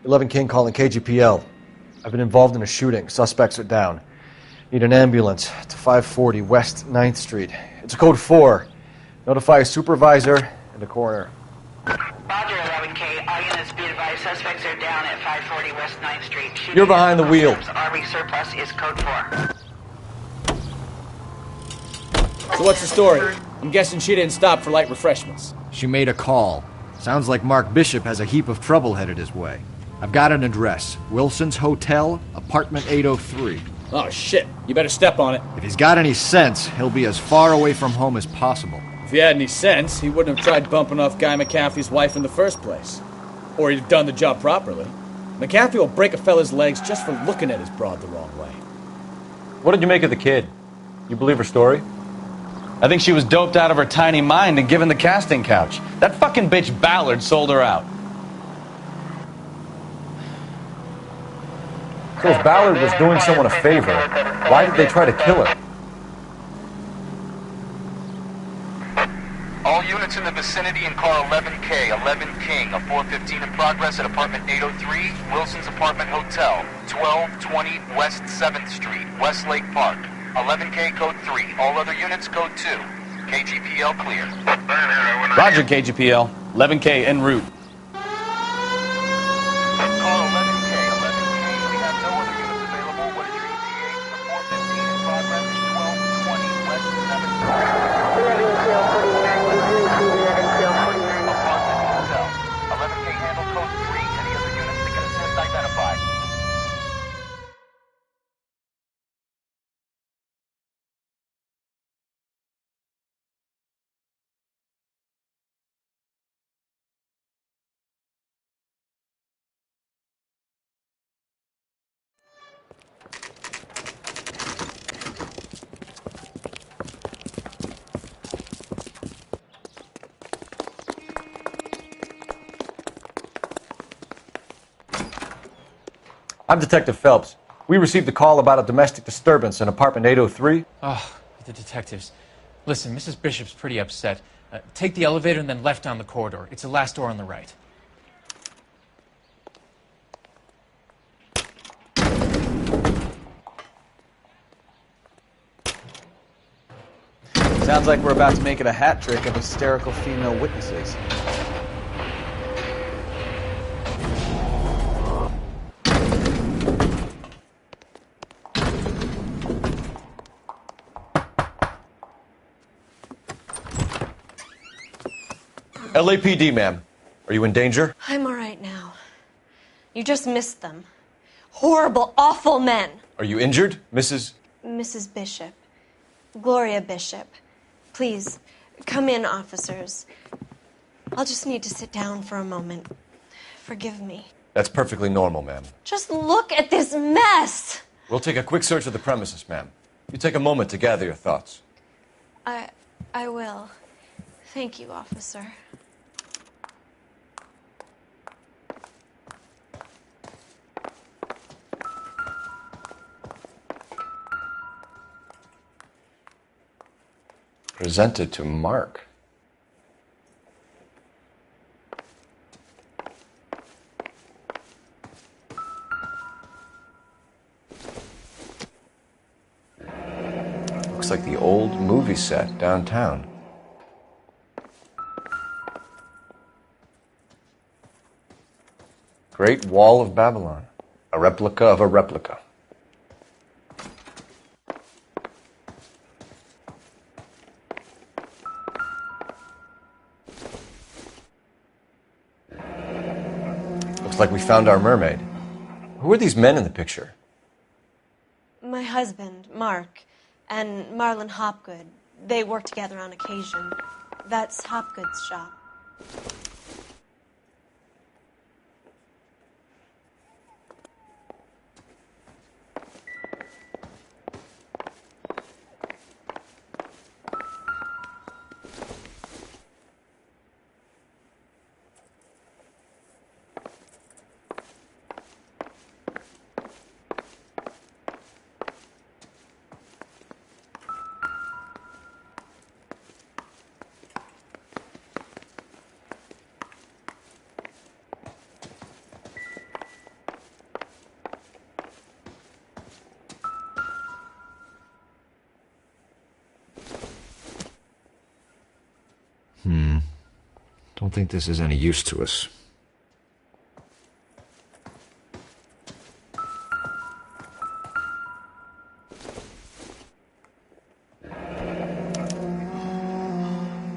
11 King calling KGPL. I've been involved in a shooting. Suspects are down. Need an ambulance to 540 West 9th Street. It's a code 4. Notify a supervisor and a coroner. Roger, 11K. All units be advised, suspects are down at 540 West 9th Street. Shooting You're behind the wheel. Army surplus is code 4. So what's the story? I'm guessing she didn't stop for light refreshments. She made a call. Sounds like Mark Bishop has a heap of trouble headed his way. I've got an address. Wilson's Hotel, apartment 803. Oh, shit. You better step on it. If he's got any sense, he'll be as far away from home as possible. If he had any sense, he wouldn't have tried bumping off Guy McAfee's wife in the first place. Or he'd have done the job properly. McAfee will break a fella's legs just for looking at his broad the wrong way. What did you make of the kid? You believe her story? I think she was doped out of her tiny mind and given the casting couch. That fucking bitch Ballard sold her out. So if Ballard was doing someone a favor, why did they try to kill her? All units in the vicinity in car 11K, 11 King, a 415 in progress at apartment 803, Wilson's Apartment Hotel, 1220 West 7th Street, Westlake Park. 11K code 3, all other units code 2. KGPL clear. Roger, KGPL. 11K en route. Call 11K, 11K, we have no other units available. What is your ETA? The 415 in progress, 1220 West 7th Street. 11K 49, Apartment Hotel. 11K handle code 3. Any other units that can assist identified. I'm Detective Phelps. We received a call about a domestic disturbance in apartment 803. Oh, the detectives. Listen, Mrs. Bishop's pretty upset. Take the elevator and then left down the corridor. It's the last door on the right. Sounds like we're about to make it a hat trick of hysterical female witnesses. LAPD, ma'am. Are you in danger? I'm all right now. You just missed them. Horrible, awful men. Are you injured, Mrs.? Mrs. Bishop. Gloria Bishop. Please, come in, officers. I'll just need to sit down for a moment. Forgive me. That's perfectly normal, ma'am. Just look at this mess! We'll take a quick search of the premises, ma'am. You take a moment to gather your thoughts. I will. Thank you, officer. Presented to Mark. Looks like the old movie set downtown. Great Wall of Babylon. A replica of a replica. Looks like we found our mermaid. Who are these men in the picture? My husband, Mark, and Marlon Hopgood. They work together on occasion. That's Hopgood's shop. Don't think this is any use to us.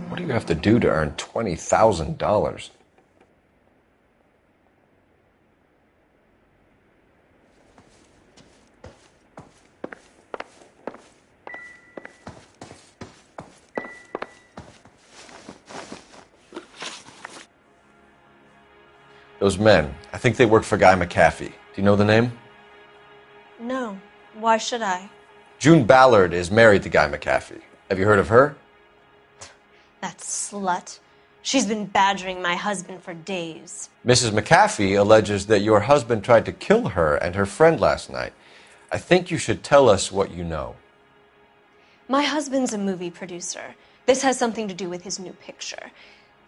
What do you have to do to earn $20,000? Those men, I think they work for Guy McAfee. Do you know the name? No. Why should I? June Ballard is married to Guy McAfee. Have you heard of her? That slut. She's been badgering my husband for days. Mrs. McAfee alleges that your husband tried to kill her and her friend last night. I think you should tell us what you know. My husband's a movie producer. This has something to do with his new picture.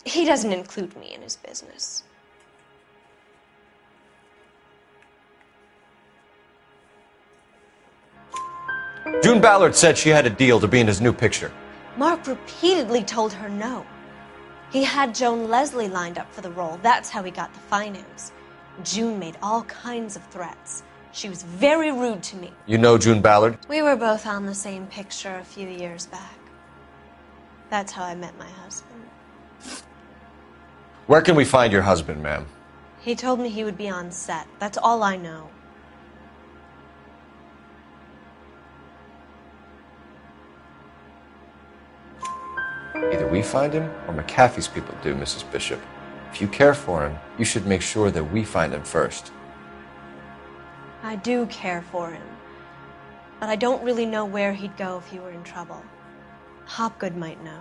He doesn't include me in his business. June Ballard said she had a deal to be in his new picture. Mark repeatedly told her no. He had Joan Leslie lined up for the role. That's how he got the finance. June made all kinds of threats. She was very rude to me. You know June Ballard? We were both on the same picture a few years back. That's how I met my husband. Where can we find your husband, ma'am? He told me he would be on set. That's all I know. Either we find him or McAfee's people do, Mrs. Bishop. If you care for him, you should make sure that we find him first. I do care for him. But I don't really know where he'd go if he were in trouble. Hopgood might know.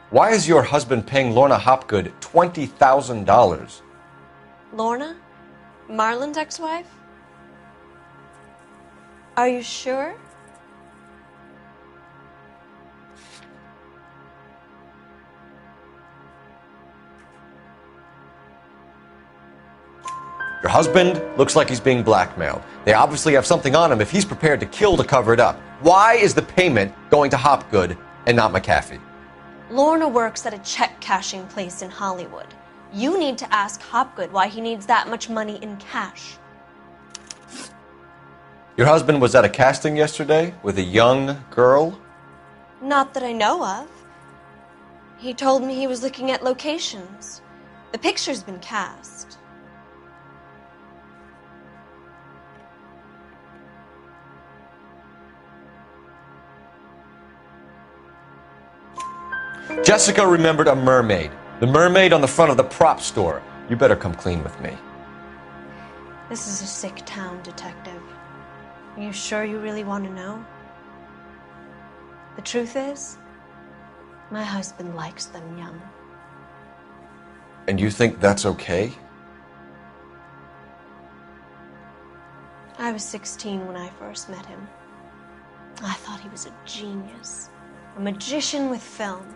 Why is your husband paying Lorna Hopgood $20,000? Lorna? Marlon's ex-wife? Are you sure? Your husband looks like he's being blackmailed. They obviously have something on him if he's prepared to kill to cover it up. Why is the payment going to Hopgood and not McAfee? Lorna works at a check-cashing place in Hollywood. You need to ask Hopgood why he needs that much money in cash. Your husband was at a casting yesterday with a young girl? Not that I know of. He told me he was looking at locations. The picture's been cast. Jessica remembered a mermaid. The mermaid on the front of the prop store. You better come clean with me. This is a sick town, Detective. You sure you really want to know? The truth is, my husband likes them young. And you think that's okay? I was 16 when I first met him. I thought he was a genius, a magician with film.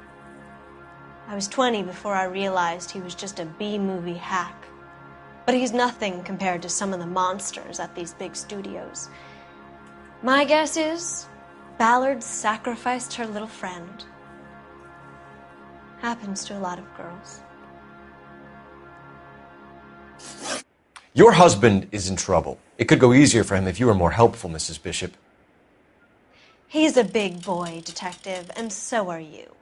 I was 20 before I realized he was just a B-movie hack. But he's nothing compared to some of the monsters at these big studios. My guess is Ballard sacrificed her little friend. Happens to a lot of girls. Your husband is in trouble. It could go easier for him if you were more helpful, Mrs. Bishop. He's a big boy, Detective, and so are you.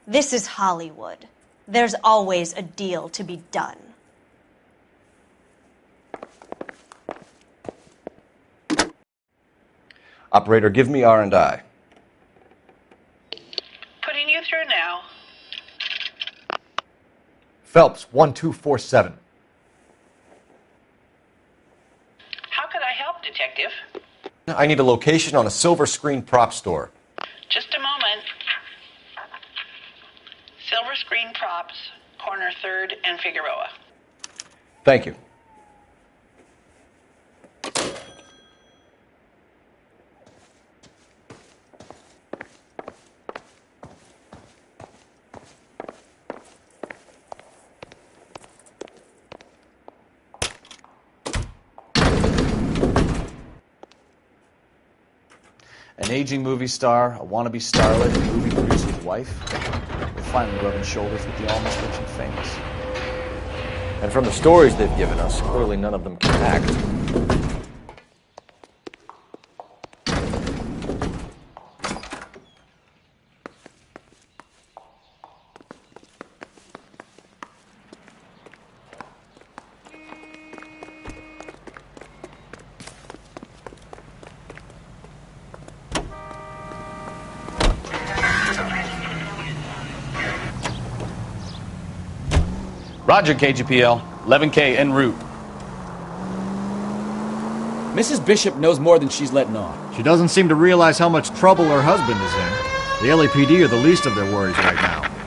This is Hollywood. There's always a deal to be done. Operator, give me R&I. Putting you through now. Phelps, 1247. How could I help, Detective? I need a location on a silver screen prop store. Just a moment. Silver Screen Props, corner 3rd and Figueroa. Thank you. An aging movie star, a wannabe starlet, a movie producer's wife. We're finally rubbing shoulders with the almost rich and famous. And from the stories they've given us, clearly none of them can act. Roger, KGPL. 11K en route. Mrs. Bishop knows more than she's letting on. She doesn't seem to realize how much trouble her husband is in. The LAPD are the least of their worries right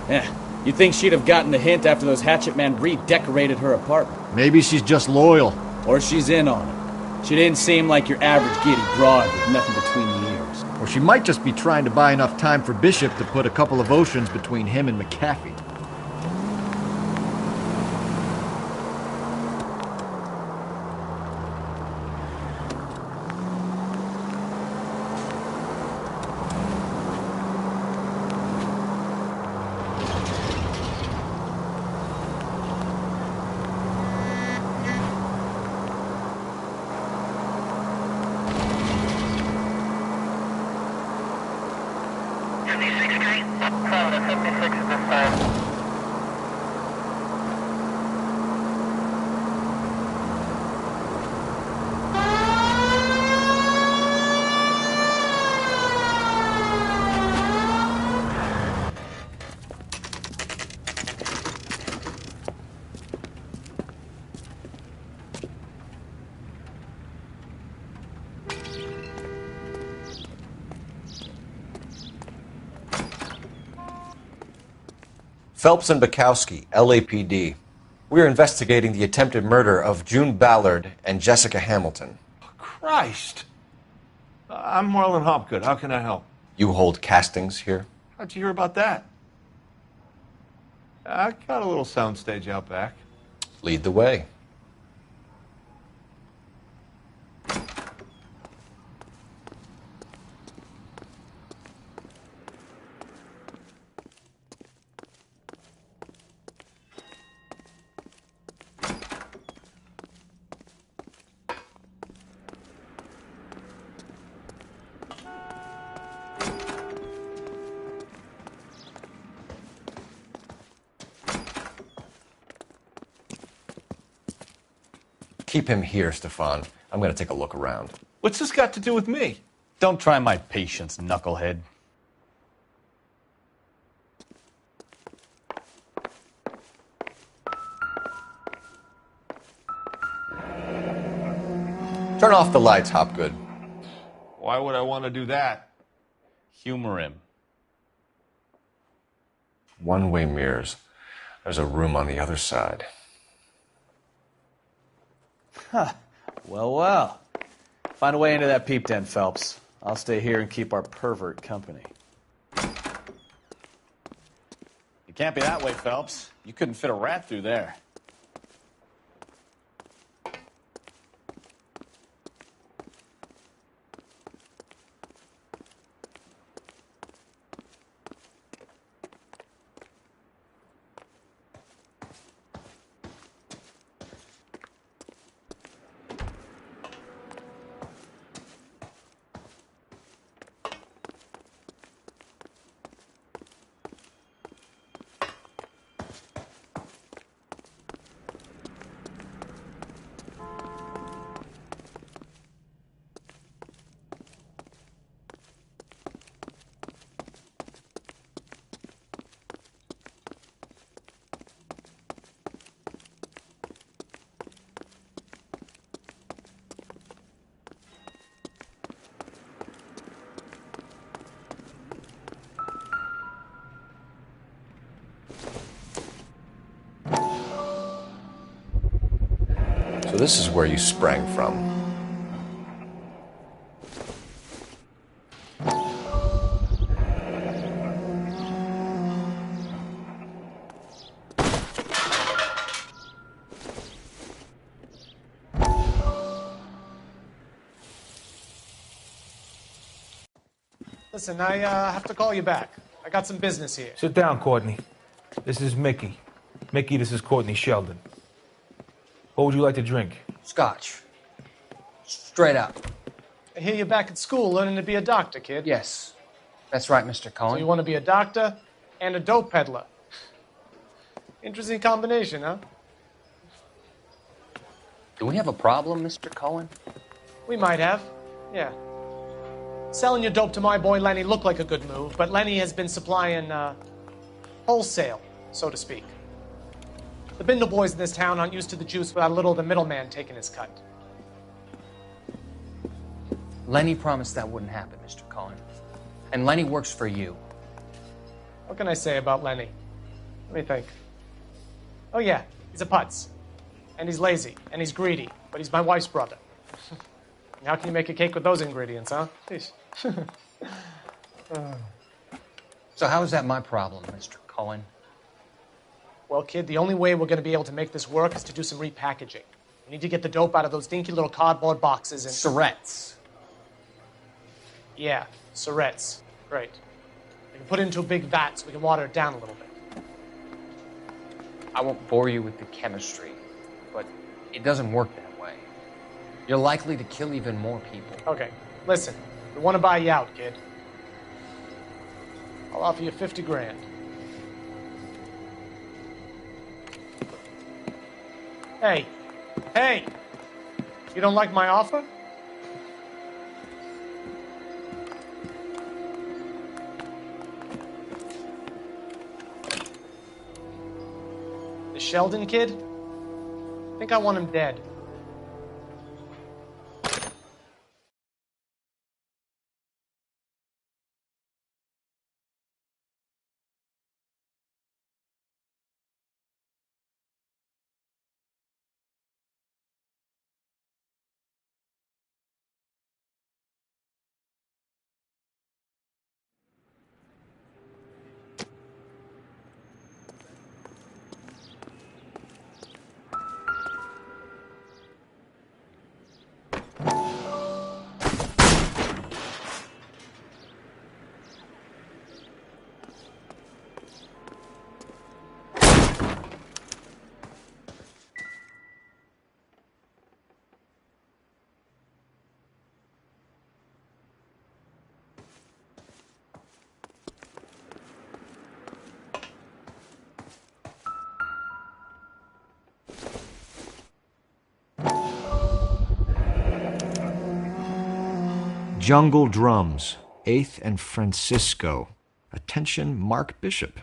now. You'd think she'd have gotten the hint after those hatchet men redecorated her apartment. Maybe she's just loyal. Or she's in on it. She didn't seem like your average giddy broad with nothing between the ears. Or she might just be trying to buy enough time for Bishop to put a couple of oceans between him and McAfee. Phelps and Bukowski, LAPD. We're investigating the attempted murder of June Ballard and Jessica Hamilton. Christ. I'm Marlon Hopgood. How can I help? You hold castings here? How'd you hear about that? I got a little soundstage out back. Lead the way. Keep him here, Stefan. I'm going to take a look around. What's this got to do with me? Don't try my patience, knucklehead. Turn off the lights, Hopgood. Why would I want to do that? Humor him. One-way mirrors. There's a room on the other side. Huh. Well, well. Find a way into that peep den, Phelps. I'll stay here and keep our pervert company. You can't be that way, Phelps. You couldn't fit a rat through there. So this is where you sprang from. Listen, I have to call you back. I got some business here. Sit down, Courtney. This is Mickey. Mickey, this is Courtney Sheldon. What would you like to drink? Scotch. Straight up. I hear you're back at school learning to be a doctor, kid. Yes. That's right, Mr. Cohen. So you want to be a doctor and a dope peddler. Interesting combination, huh? Do we have a problem, Mr. Cohen? We might have. Yeah. Selling your dope to my boy Lenny looked like a good move, but Lenny has been supplying, wholesale, so to speak. The Bindle boys in this town aren't used to the juice without a little of the middleman taking his cut. Lenny promised that wouldn't happen, Mr. Cohen. And Lenny works for you. What can I say about Lenny? Let me think. Oh yeah, he's a putz. And he's lazy, and he's greedy, but he's my wife's brother. How can you make a cake with those ingredients, huh? Jeez. So how is that my problem, Mr. Cohen? Well, kid, the only way we're going to be able to make this work is to do some repackaging. We need to get the dope out of those dinky little cardboard boxes and... Syrettes. Yeah, syrettes. Great. We can put it into a big vat so we can water it down a little bit. I won't bore you with the chemistry, but it doesn't work that way. You're likely to kill even more people. Okay, listen. We want to buy you out, kid. I'll offer you 50 grand. Hey. Hey! You don't like my offer? The Sheldon kid? I think I want him dead. Jungle Drums, 8th and Francisco. Attention, Mark Bishop.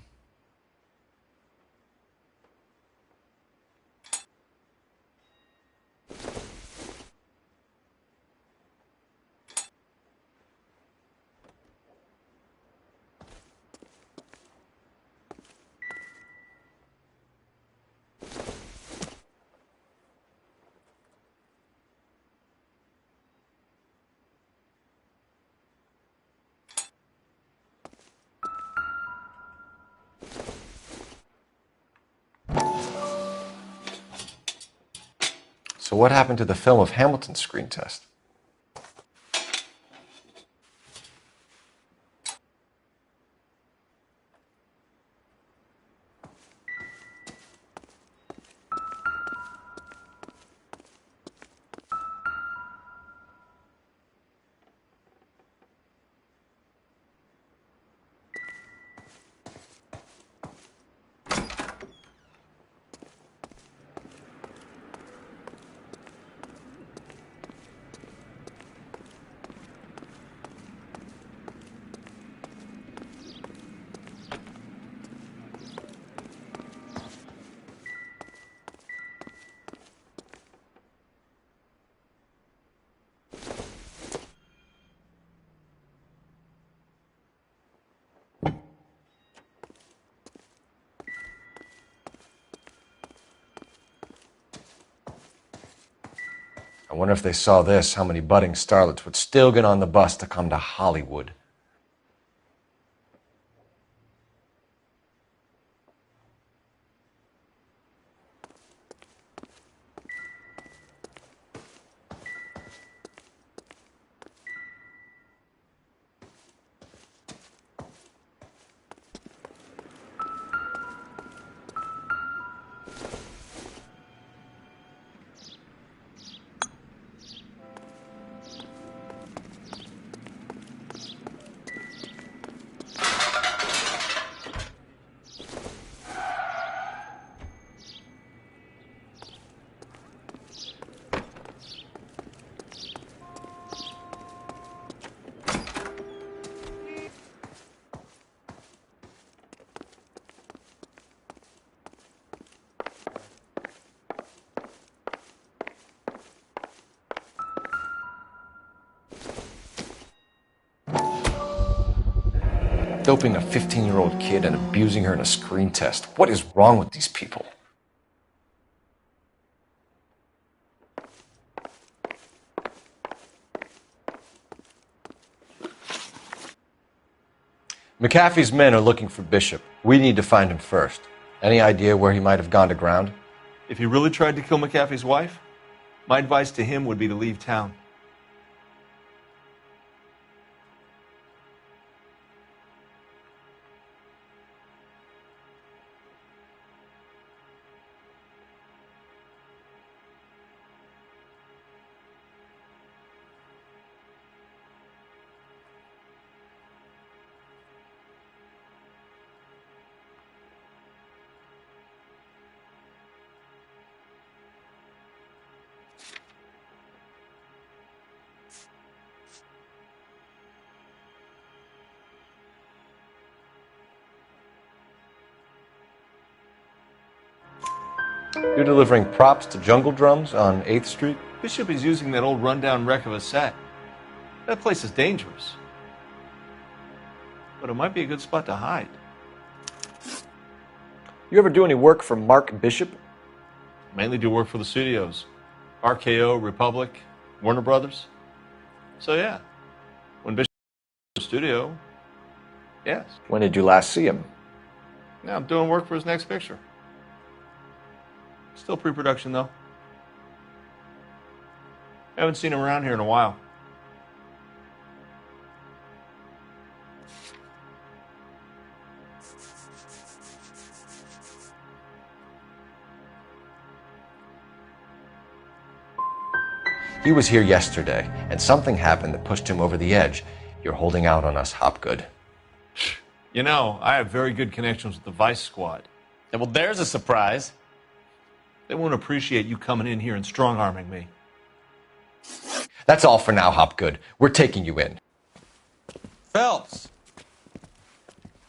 So what happened to the film of Hamilton's screen test? I wonder if they saw this, how many budding starlets would still get on the bus to come to Hollywood. Doping a 15-year-old kid and abusing her in a screen test. What is wrong with these people? McAfee's men are looking for Bishop. We need to find him first. Any idea where he might have gone to ground? If he really tried to kill McAfee's wife, my advice to him would be to leave town. You're delivering props to Jungle Drums on 8th Street? Bishop is using that old rundown wreck of a set. That place is dangerous. But it might be a good spot to hide. You ever do any work for Mark Bishop? Mainly do work for the studios. RKO, Republic, Warner Brothers. So yeah, when Bishop's studio, yes. When did you last see him? Now I'm doing work for his next picture. Still pre-production, though. Haven't seen him around here in a while. He was here yesterday, and something happened that pushed him over the edge. You're holding out on us, Hopgood. You know, I have very good connections with the Vice Squad. Yeah, well, there's a surprise. They won't appreciate you coming in here and strong-arming me. That's all for now, Hopgood. We're taking you in. Phelps!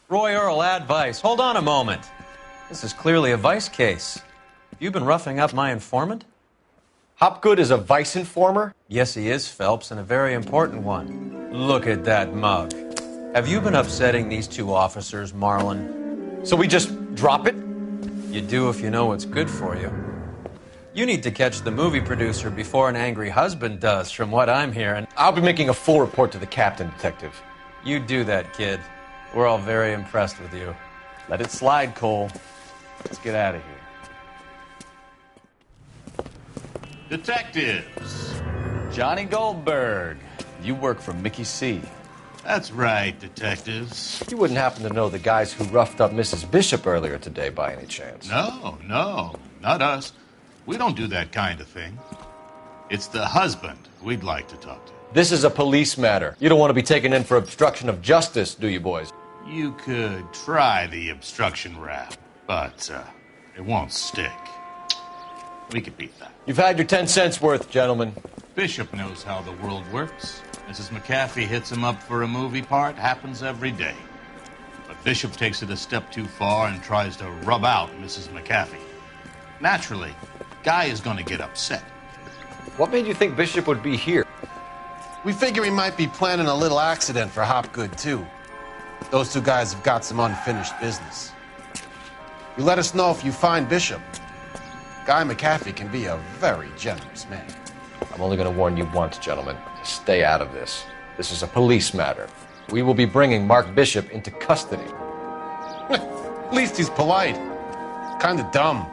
Roy Earl, ad vice. Hold on a moment. This is clearly a vice case. You've been roughing up my informant? Hopgood is a vice informer? Yes, he is, Phelps, and a very important one. Look at that mug. Have you been upsetting these two officers, Marlon? So we just drop it? You do if you know what's good for you. You need to catch the movie producer before an angry husband does, from what I'm hearing. I'll be making a full report to the captain, Detective. You do that, kid. We're all very impressed with you. Let it slide, Cole. Let's get out of here. Detectives. Johnny Goldberg. You work for Mickey C. That's right, detectives. You wouldn't happen to know the guys who roughed up Mrs. Bishop earlier today by any chance? No, not us. We don't do that kind of thing. It's the husband we'd like to talk to. This is a police matter. You don't want to be taken in for obstruction of justice, do you, boys? You could try the obstruction rap, but it won't stick. We could beat that. You've had your 10 cents worth, gentlemen. Bishop knows how the world works. Mrs. McAfee hits him up for a movie part. Happens every day. But Bishop takes it a step too far and tries to rub out Mrs. McAfee. Naturally, Guy is going to get upset. What made you think Bishop would be here? We figure he might be planning a little accident for Hopgood, too. Those two guys have got some unfinished business. You let us know if you find Bishop. Guy McAfee can be a very generous man. I'm only going to warn you once, gentlemen. Stay out of this. This is a police matter. We will be bringing Mark Bishop into custody. At least he's polite. Kind of dumb,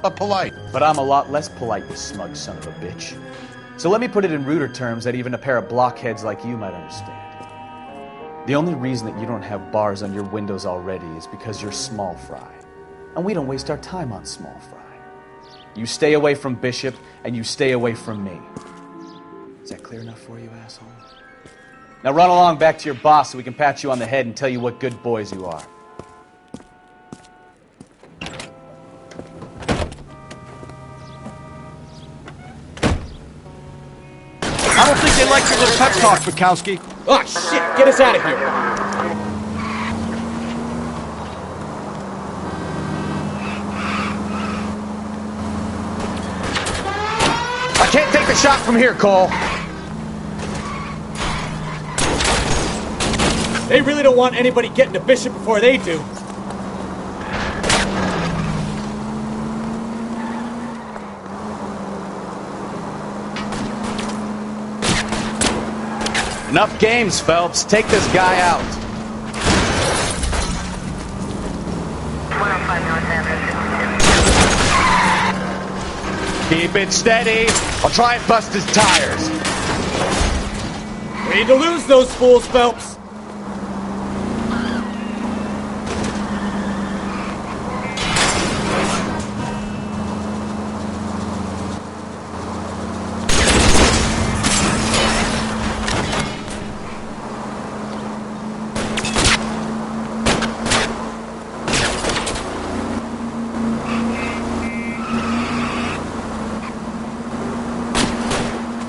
but polite. But I'm a lot less polite, you smug son of a bitch. So let me put it in ruder terms that even a pair of blockheads like you might understand. The only reason that you don't have bars on your windows already is because you're small fry. And we don't waste our time on small fry. You stay away from Bishop, and you stay away from me. Is that clear enough for you, asshole? Now run along back to your boss so we can pat you on the head and tell you what good boys you are. I don't think they like your little pep talk, Bukowski. Oh, shit! Get us out of here! Can't take the shot from here, Cole. They really don't want anybody getting to Bishop before they do. Enough games, Phelps. Take this guy out. 105 North Avenue. Keep it steady. I'll try and bust his tires. We need to lose those fools, Phelps.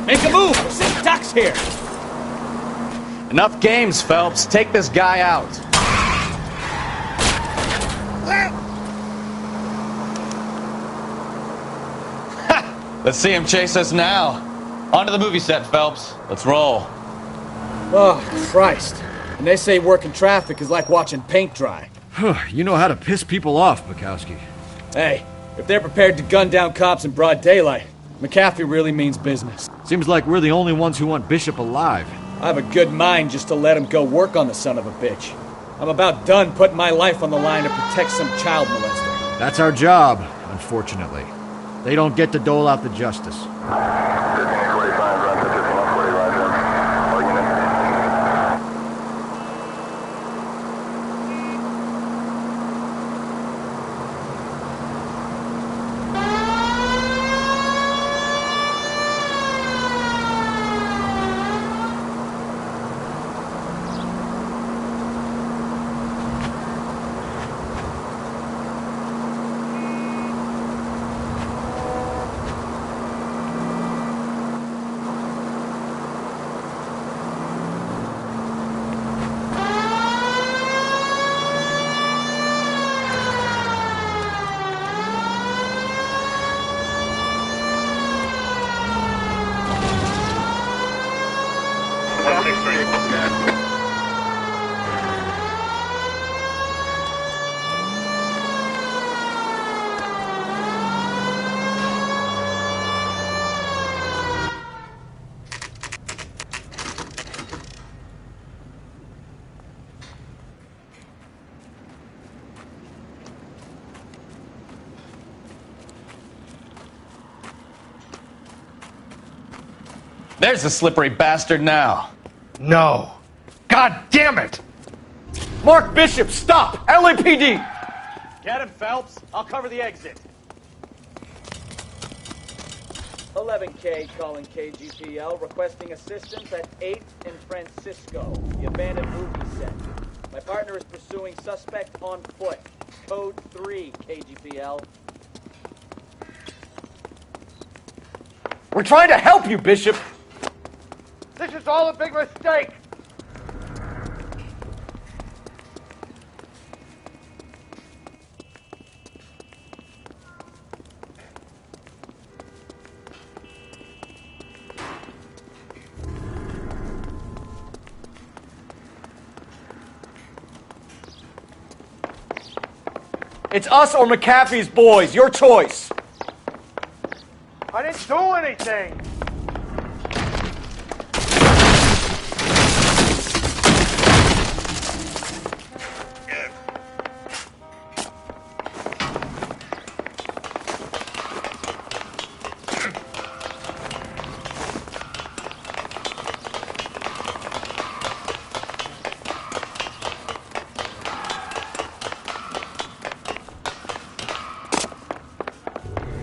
Make a move! We're sitting ducks here! Enough games, Phelps. Take this guy out. Let's see him chase us now. On to the movie set, Phelps. Let's roll. Oh, Christ. And they say working traffic is like watching paint dry. You know how to piss people off, Bukowski. Hey, if they're prepared to gun down cops in broad daylight, McAfee really means business. Seems like we're the only ones who want Bishop alive. I have a good mind just to let him go work on the son of a bitch. I'm about done putting my life on the line to protect some child molester. That's our job, unfortunately. They don't get to dole out the justice. There's the slippery bastard now. No. God damn it! Mark Bishop, stop! LAPD! Get him, Phelps. I'll cover the exit. 11K calling KGPL, requesting assistance at 8th and Francisco, the abandoned movie set. My partner is pursuing suspect on foot. Code 3, KGPL. We're trying to help you, Bishop! This is all a big mistake! It's us or McAfee's boys. Your choice. I didn't do anything!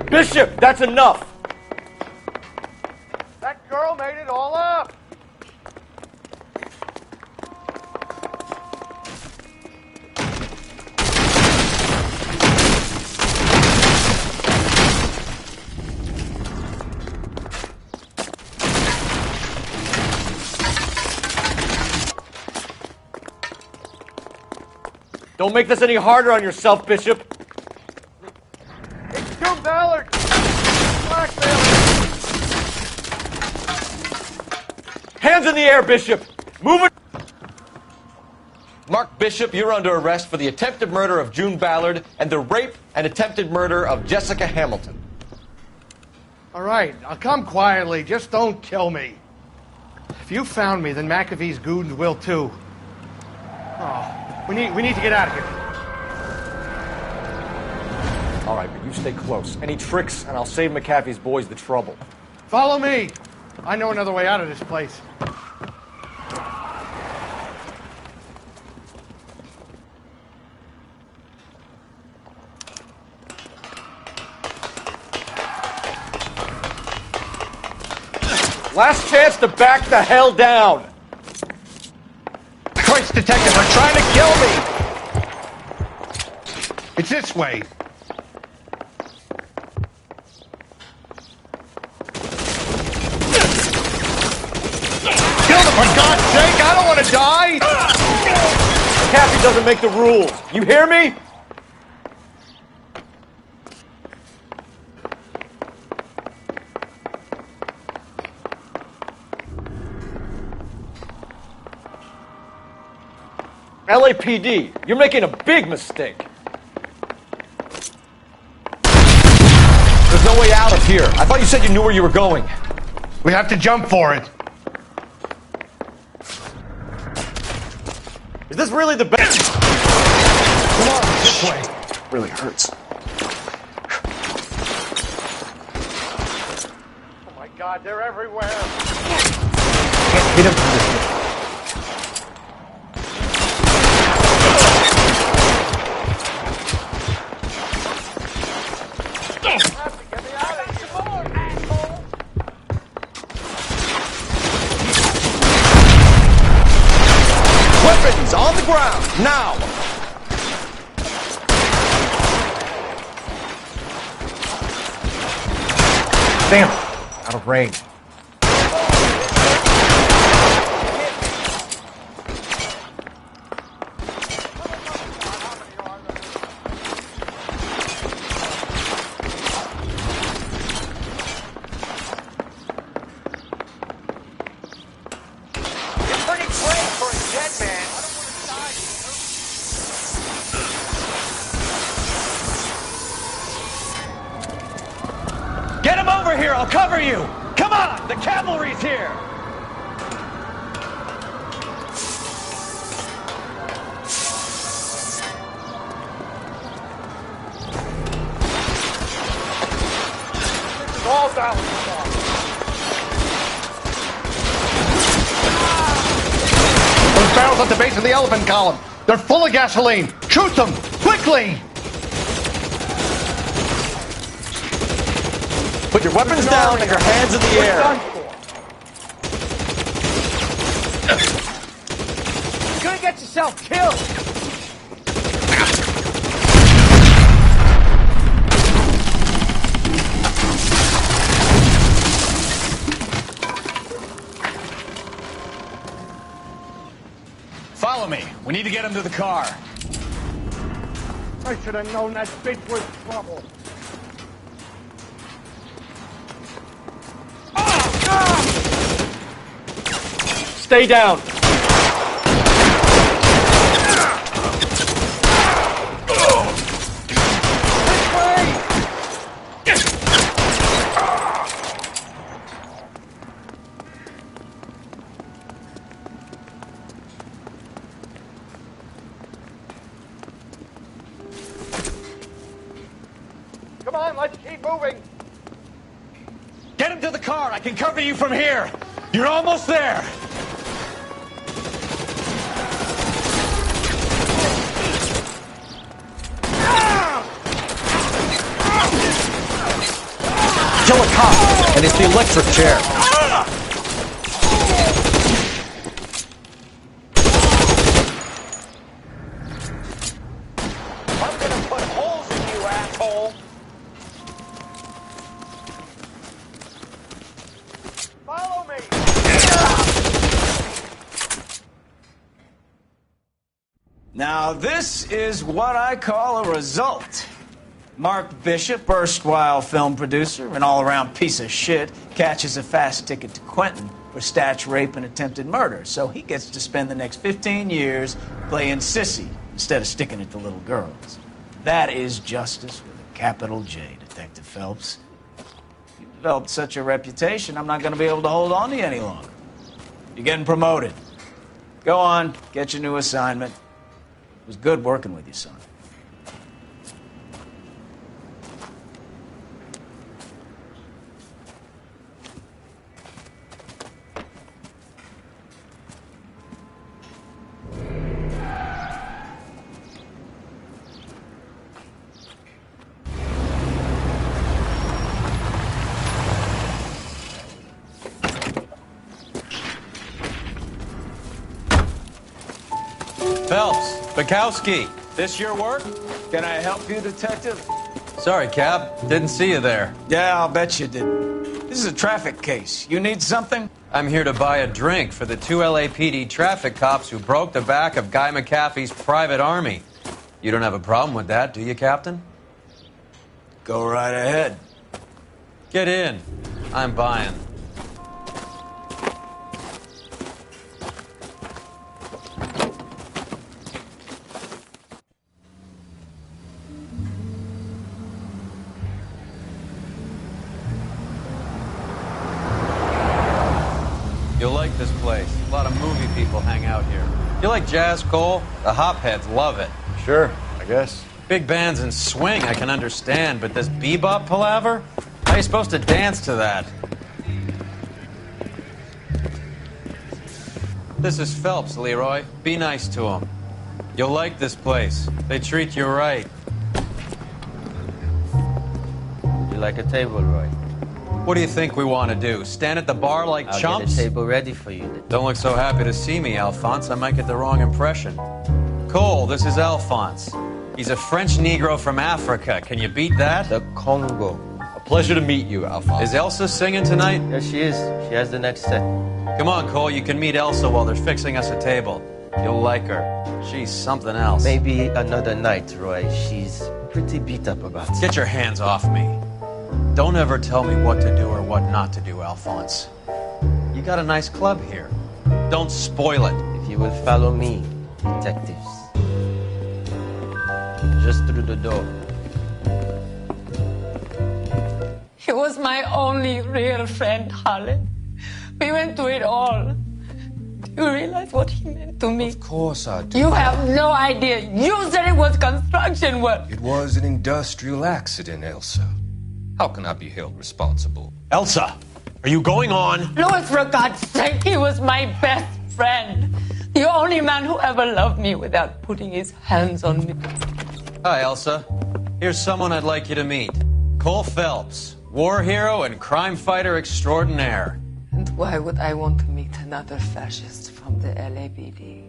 Bishop, that's enough! That girl made it all up! Don't make this any harder on yourself, Bishop. It's June Ballard! Blackmail! Hands in the air, Bishop! Move it! Mark Bishop, you're under arrest for the attempted murder of June Ballard and the rape and attempted murder of Jessica Hamilton. All right, I'll come quietly. Just don't kill me. If you found me, then McAfee's goons will too. Oh, we need to get out of here. All right, but you stay close. Any tricks, and I'll save McAfee's boys the trouble. Follow me. I know another way out of this place. Last chance to back the hell down! Christ, detective, they're trying to kill me! It's this way. Kill them, for God's sake! I don't want to die! McAfee doesn't make the rules. You hear me? LAPD, you're making a big mistake. There's no way out of here. I thought you said you knew where you were going. We have to jump for it. Is this really the best? Come on, this way. Really hurts. Oh my God, they're everywhere. Can't hit him from this way. Weapons on the ground, now! Damn, out of range. Get him over here! I'll cover you! Come on! The cavalry's here! All down. at the base of the elephant column. They're full of gasoline. Shoot them! Quickly! Put your weapons down and your hands in the air. You're gonna get yourself killed! Follow me. We need to get him to the car. I should have known that bitch was trouble. Stay down. Come on, let's keep moving. Get him to the car. I can cover you from here. You're almost there. Kill a cop, and it's the electric chair. I'm gonna put holes in you, asshole. Follow me. Now, this is what I call a result. Mark Bishop, erstwhile film producer and all-around piece of shit, catches a fast ticket to Quentin for statch rape and attempted murder, so he gets to spend the next 15 years playing sissy instead of sticking it to little girls. That is justice with a capital J, Detective Phelps. You've developed such a reputation, I'm not going to be able to hold on to you any longer. You're getting promoted. Go on, get your new assignment. It was good working with you, son. Phelps, Bukowski. This your work? Can I help you, Detective? Sorry, Cap. Didn't see you there. Yeah, I'll bet you didn't. This is a traffic case. You need something? I'm here to buy a drink for the 2 LAPD traffic cops who broke the back of Guy McAfee's private army. You don't have a problem with that, do you, Captain? Go right ahead. Get in. I'm buying. You'll like this place. A lot of movie people hang out here. You like jazz, Cole? The hopheads love it. Sure, I guess. Big bands and swing I can understand, but this bebop palaver? How are you supposed to dance to that? This is Phelps, Leroy. Be nice to him. You'll like this place. They treat you right. You like a table, Roy? What do you think we want to do? Stand at the bar like I'll chumps? get a table ready for you. Don't look so happy to see me, Alphonse. I might get the wrong impression. Cole, this is Alphonse. He's a French Negro from Africa. Can you beat that? The Congo. A pleasure to meet you, Alphonse. Is Elsa singing tonight? Yes, she is. She has the next set. Come on, Cole. You can meet Elsa while they're fixing us a table. You'll like her. She's something else. Maybe another night, Roy. She's pretty beat up about it. Get your hands off me. Don't ever tell me what to do or what not to do, Alphonse. You got a nice club here. Don't spoil it. If you will follow me, detectives. Just through the door. He was my only real friend, Harlan. We went through it all. Do you realize what he meant to me? Of course I do. You have no idea. You said it was construction work. It was an industrial accident, Elsa. How can I be held responsible? Elsa, are you going on? Louis, for God's sake, he was my best friend. The only man who ever loved me without putting his hands on me. Hi, Elsa. Here's someone I'd like you to meet. Cole Phelps, war hero and crime fighter extraordinaire. And why would I want to meet another fascist from the LAPD?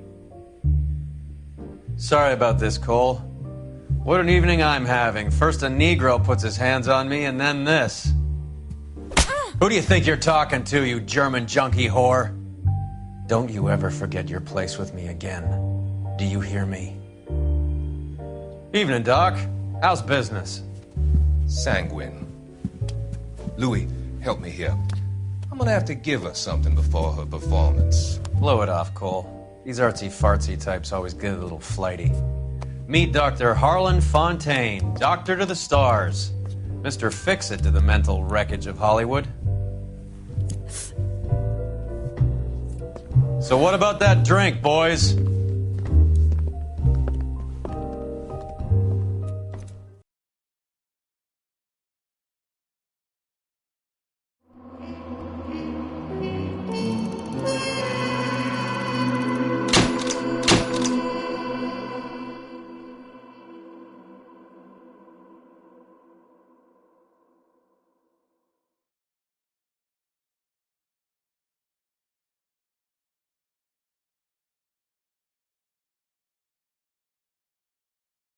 Sorry about this, Cole. What an evening I'm having. First a Negro puts his hands on me, and then this. Who do you think you're talking to, you German junkie whore? Don't you ever forget your place with me again. Do you hear me? Evening, Doc. How's business? Sanguine. Louis, help me here. I'm gonna have to give her something before her performance. Blow it off, Cole. These artsy-fartsy types always get a little flighty. Meet Dr. Harlan Fontaine, doctor to the stars. Mr. Fix-It to the mental wreckage of Hollywood. So what about that drink, boys?